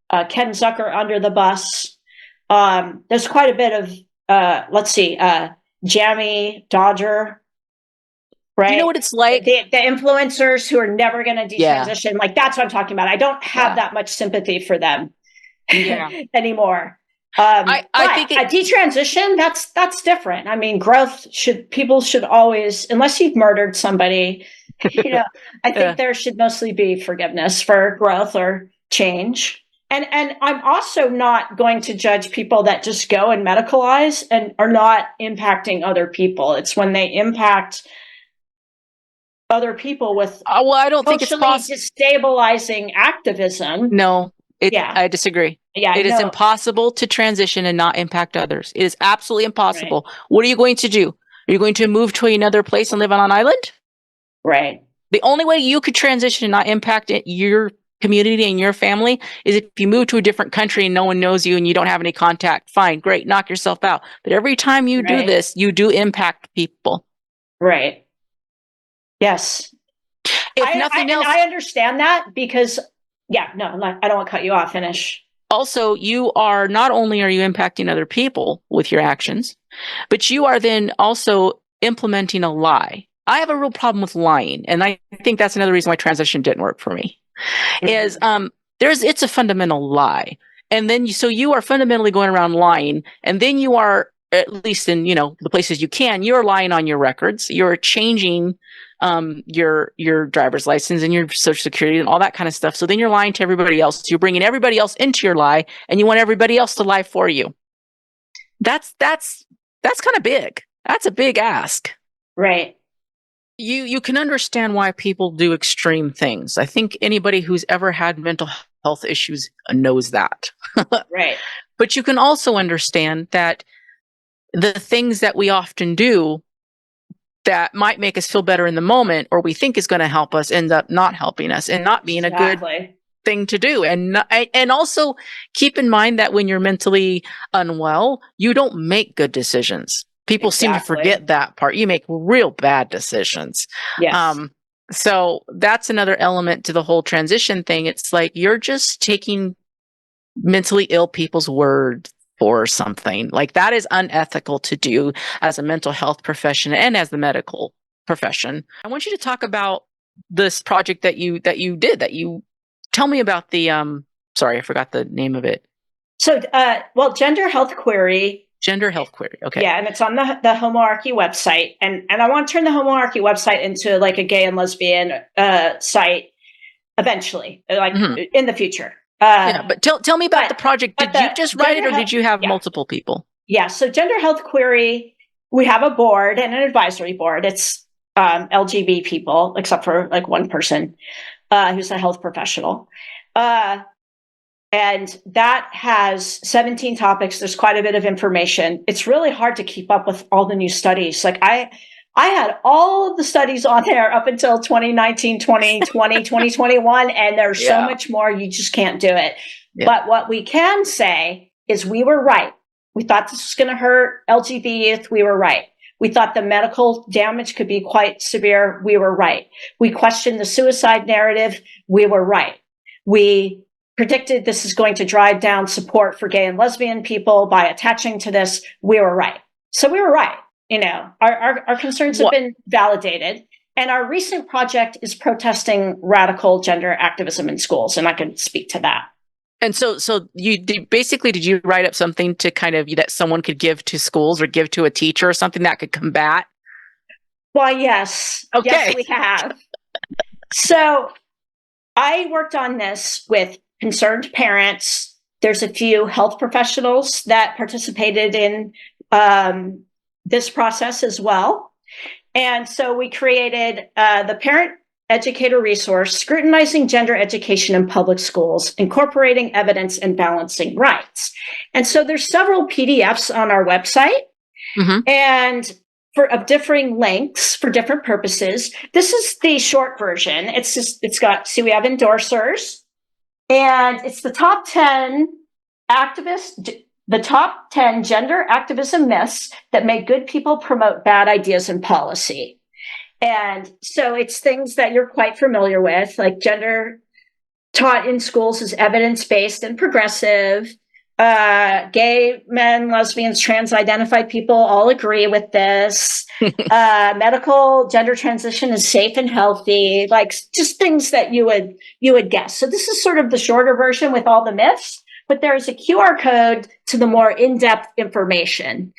Zucker under the bus. There's quite a bit of, Jamie Dodger, right?
You know what it's like?
The influencers who are never going to detransition, like that's what I'm talking about. I don't have that much sympathy for them anymore. I think detransition, that's different. I mean, people should always, unless you've murdered somebody, I think there should mostly be forgiveness for growth or change. And I'm also not going to judge people that just go and medicalize and are not impacting other people. It's when they impact other people with
I don't think it's
destabilizing activism.
No, I disagree.
Yeah,
it is impossible to transition and not impact others. It is absolutely impossible. Right. What are you going to do? Are you going to move to another place and live on an island?
Right.
The only way you could transition and not impact your community and your family is if you move to a different country and no one knows you and you don't have any contact. Fine, great, knock yourself out. But every time you do this, you do impact people.
Right. Yes.
If nothing else,
I understand that because, I don't want to cut you off. Finish.
Also, not only are you impacting other people with your actions, but you are then also implementing a lie. I have a real problem with lying, and I think that's another reason why transition didn't work for me. Is it's a fundamental lie, and then you are fundamentally going around lying, and then you are, at least in the places you're lying on your records, you're changing your driver's license and your social security and all that kind of stuff. So then you're lying to everybody else. You're bringing everybody else into your lie, and you want everybody else to lie for you. That's kind of big. That's a big ask.
Right.
You can understand why people do extreme things. I think anybody who's ever had mental health issues knows that.
Right.
But you can also understand that the things that we often do that might make us feel better in the moment, or we think is going to help us, end up not helping us and not being a good thing to do. And also keep in mind that when you're mentally unwell, you don't make good decisions. People seem to forget that part. You make real bad decisions.
Yes.
So that's another element to the whole transition thing. It's like you're just taking mentally ill people's word for something. Like that is unethical to do as a mental health profession and as the medical profession. I want you to talk about this project that you tell me about the sorry, I forgot the name of it.
So Gender Health Query.
Gender Health Query. Okay.
Yeah, and it's on the Homoarchy website. And I want to turn the Homoarchy website into like a gay and lesbian site eventually, like in the future.
But tell me about the project. Did you just write it, or did you have multiple people?
Yeah. So Gender Health Query, we have a board and an advisory board. It's LGBT people, except for like one person. who's a health professional. And that has 17 topics. There's quite a bit of information. It's really hard to keep up with all the new studies. Like I had all of the studies on there up until 2019, 2020, 2021, and there's so much more. You just can't do it. Yeah. But what we can say is we were right. We thought this was going to hurt LGBT youth. We were right. We thought the medical damage could be quite severe. We were right. We questioned the suicide narrative. We were right. We predicted this is going to drive down support for gay and lesbian people by attaching to this. We were right. So we were right. You know, our concerns have been validated. And our recent project is protesting radical gender activism in schools. And I can speak to that.
And so you did you write up something to kind of that someone could give to schools or give to a teacher or something that could combat?
Why, yes.
Okay.
Yes, we have. So I worked on this with concerned parents. There's a few health professionals that participated in this process as well. And so we created the Parent Educator Resource, Scrutinizing Gender Education in Public Schools, Incorporating Evidence and Balancing Rights. And so there's several PDFs on our website and of differing lengths for different purposes. This is the short version. We have endorsers. And it's the top 10 gender activism myths that make good people promote bad ideas and policy. And so it's things that you're quite familiar with, like gender taught in schools is evidence-based and progressive. Gay men, lesbians, trans-identified people all agree with this. Medical gender transition is safe and healthy, like just things that you would guess. So this is sort of the shorter version with all the myths, but there's a QR code to the more in-depth information.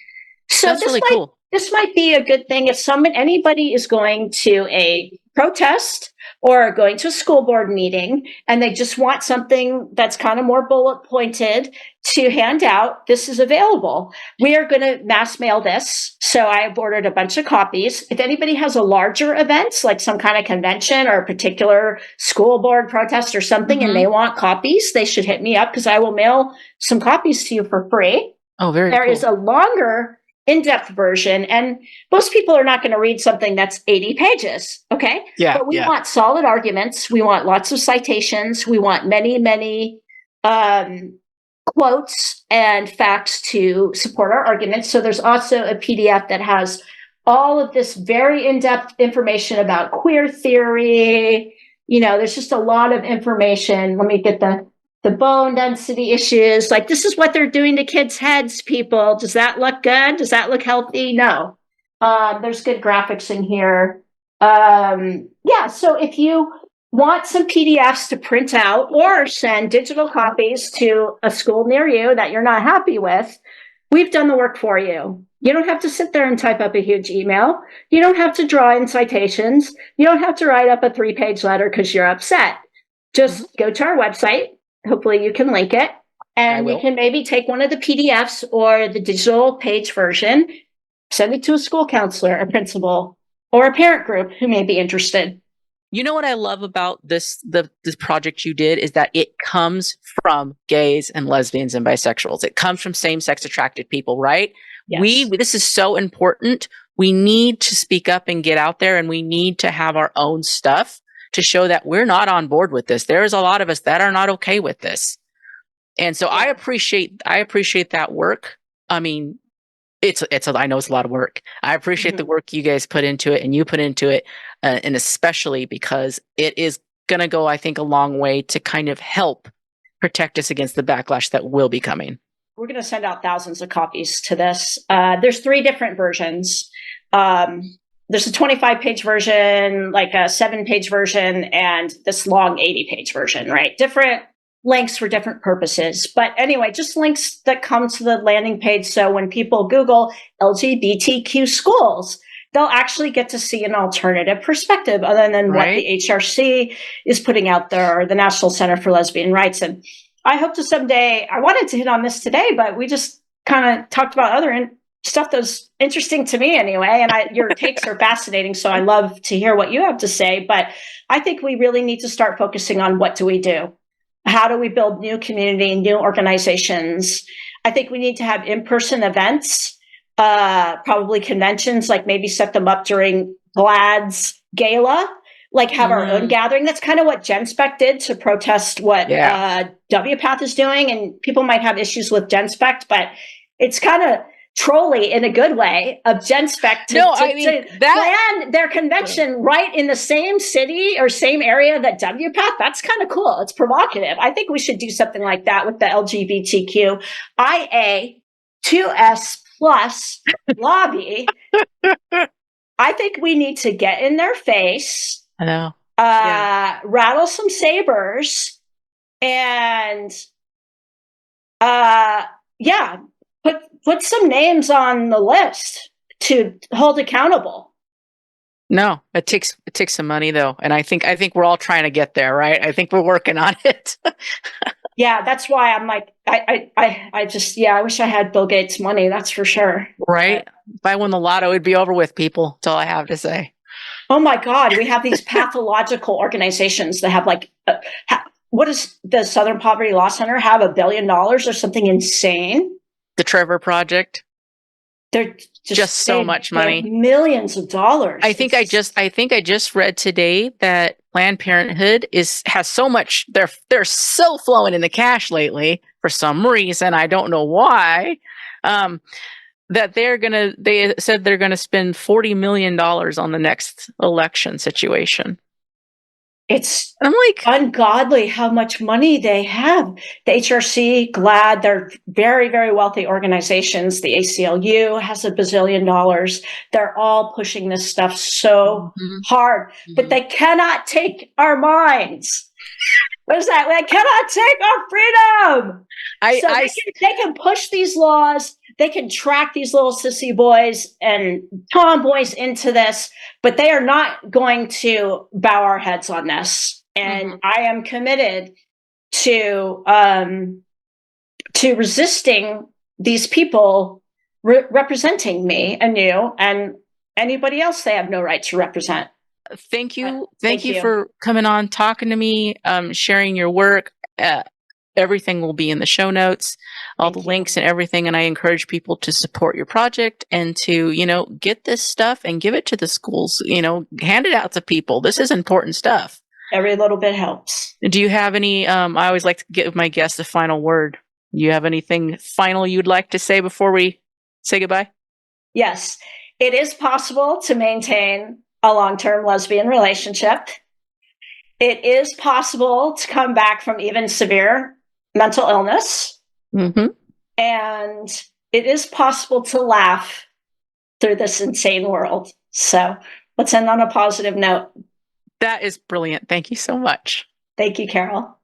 So
that's really cool.
This might be a good thing if anybody is going to a protest or going to a school board meeting and they just want something that's kind of more bullet pointed to hand out. This is available. We are going to mass mail this. So I have ordered a bunch of copies. If anybody has a larger event, like some kind of convention or a particular school board protest or something, and they want copies, they should hit me up because I will mail some copies to you for free.
Oh, very cool.
There is a longer in-depth version, and most people are not going to read something that's 80 pages, okay?
Yeah.
But we want solid arguments. We want lots of citations. We want many, many quotes and facts to support our arguments. So there's also a PDF that has all of this very in-depth information about queer theory. You know, there's just a lot of information. Let me get the bone density issues. Like, this is what they're doing to kids' heads, people. Does that look good? Does that look healthy? No. There's good graphics in here. So if you want some PDFs to print out or send digital copies to a school near you that you're not happy with, we've done the work for you. You don't have to sit there and type up a huge email. You don't have to draw in citations. You don't have to write up a 3-page letter because you're upset. Just go to our website. Hopefully you can link it, and you can maybe take one of the PDFs or the digital page version, send it to a school counselor, a principal, or a parent group who may be interested.
You know what I love about this project you did is that it comes from gays and lesbians and bisexuals. It comes from same-sex attracted people, right? Yes. This is so important. We need to speak up and get out there, and we need to have our own stuff to show that we're not on board with this. There's a lot of us that are not okay with this. And so I appreciate that work. I mean, I know it's a lot of work. I appreciate the work you guys put into it and you put into it. And especially because it is going to go, I think, a long way to kind of help protect us against the backlash that will be coming.
We're going to send out thousands of copies to this. There's 3 different versions. There's a 25-page version, like a 7-page version, and this long 80-page version, right? Different links for different purposes. But anyway, just links that come to the landing page. So when people Google LGBTQ schools, they'll actually get to see an alternative perspective other than what the HRC is putting out there, or the National Center for Lesbian Rights. And I hope to someday, I wanted to hit on this today, but we just kind of talked about other stuff that's interesting to me anyway. And your takes are fascinating. So I love to hear what you have to say. But I think we really need to start focusing on what do we do? How do we build new community, new organizations? I think we need to have in-person events, probably conventions, like maybe set them up during GLAAD's gala, like have our own gathering. That's kind of what GenSpec did to protest what WPATH is doing. And people might have issues with GenSpec, but it's kind of trolly in a good way of GenSpec to plan their convention right in the same city or same area that WPATH. That's kind of cool. It's provocative. I think we should do something like that with the LGBTQIA2S plus lobby. I think we need to get in their face.
I know.
Rattle some sabers and put some names on the list to hold accountable.
No, it takes some money though, and I think we're all trying to get there, right? I think we're working on it.
Yeah, that's why I'm like, I wish I had Bill Gates' money. That's for sure.
Right? If I won the lotto, it'd be over with, people. That's all I have to say.
Oh my God, we have these pathological organizations that have like, what does the Southern Poverty Law Center have? $1 billion or something insane?
The Trevor Project.
They're
just so much money,
millions of dollars.
I think I just read today that Planned Parenthood has so much. They're so flowing in the cash lately for some reason. I don't know why. That they said they're gonna spend $40 million on the next election situation.
It's
I'm like
ungodly how much money they have. The HRC, GLAAD, they're very, very wealthy organizations. The ACLU has $1 bazillion. They're all pushing this stuff so hard, but they cannot take our minds. What is that? They cannot take our freedom. They can push these laws. They can track these little sissy boys and tomboys into this, but they are not going to bow our heads on this. And I am committed to resisting these people representing me and you and anybody else they have no right to represent.
Thank you. Thank you for coming on, talking to me, sharing your work. Everything will be in the show notes, all the links and everything. And I encourage people to support your project and to, get this stuff and give it to the schools, hand it out to people. This is important stuff.
Every little bit helps.
Do you have any, I always like to give my guests a final word. Do you have anything final you'd like to say before we say goodbye?
Yes, it is possible to maintain a long-term lesbian relationship. It is possible to come back from even severe mental illness. And it is possible to laugh through this insane world. So let's end on a positive note.
That is brilliant. Thank you so much.
Thank you, Carol.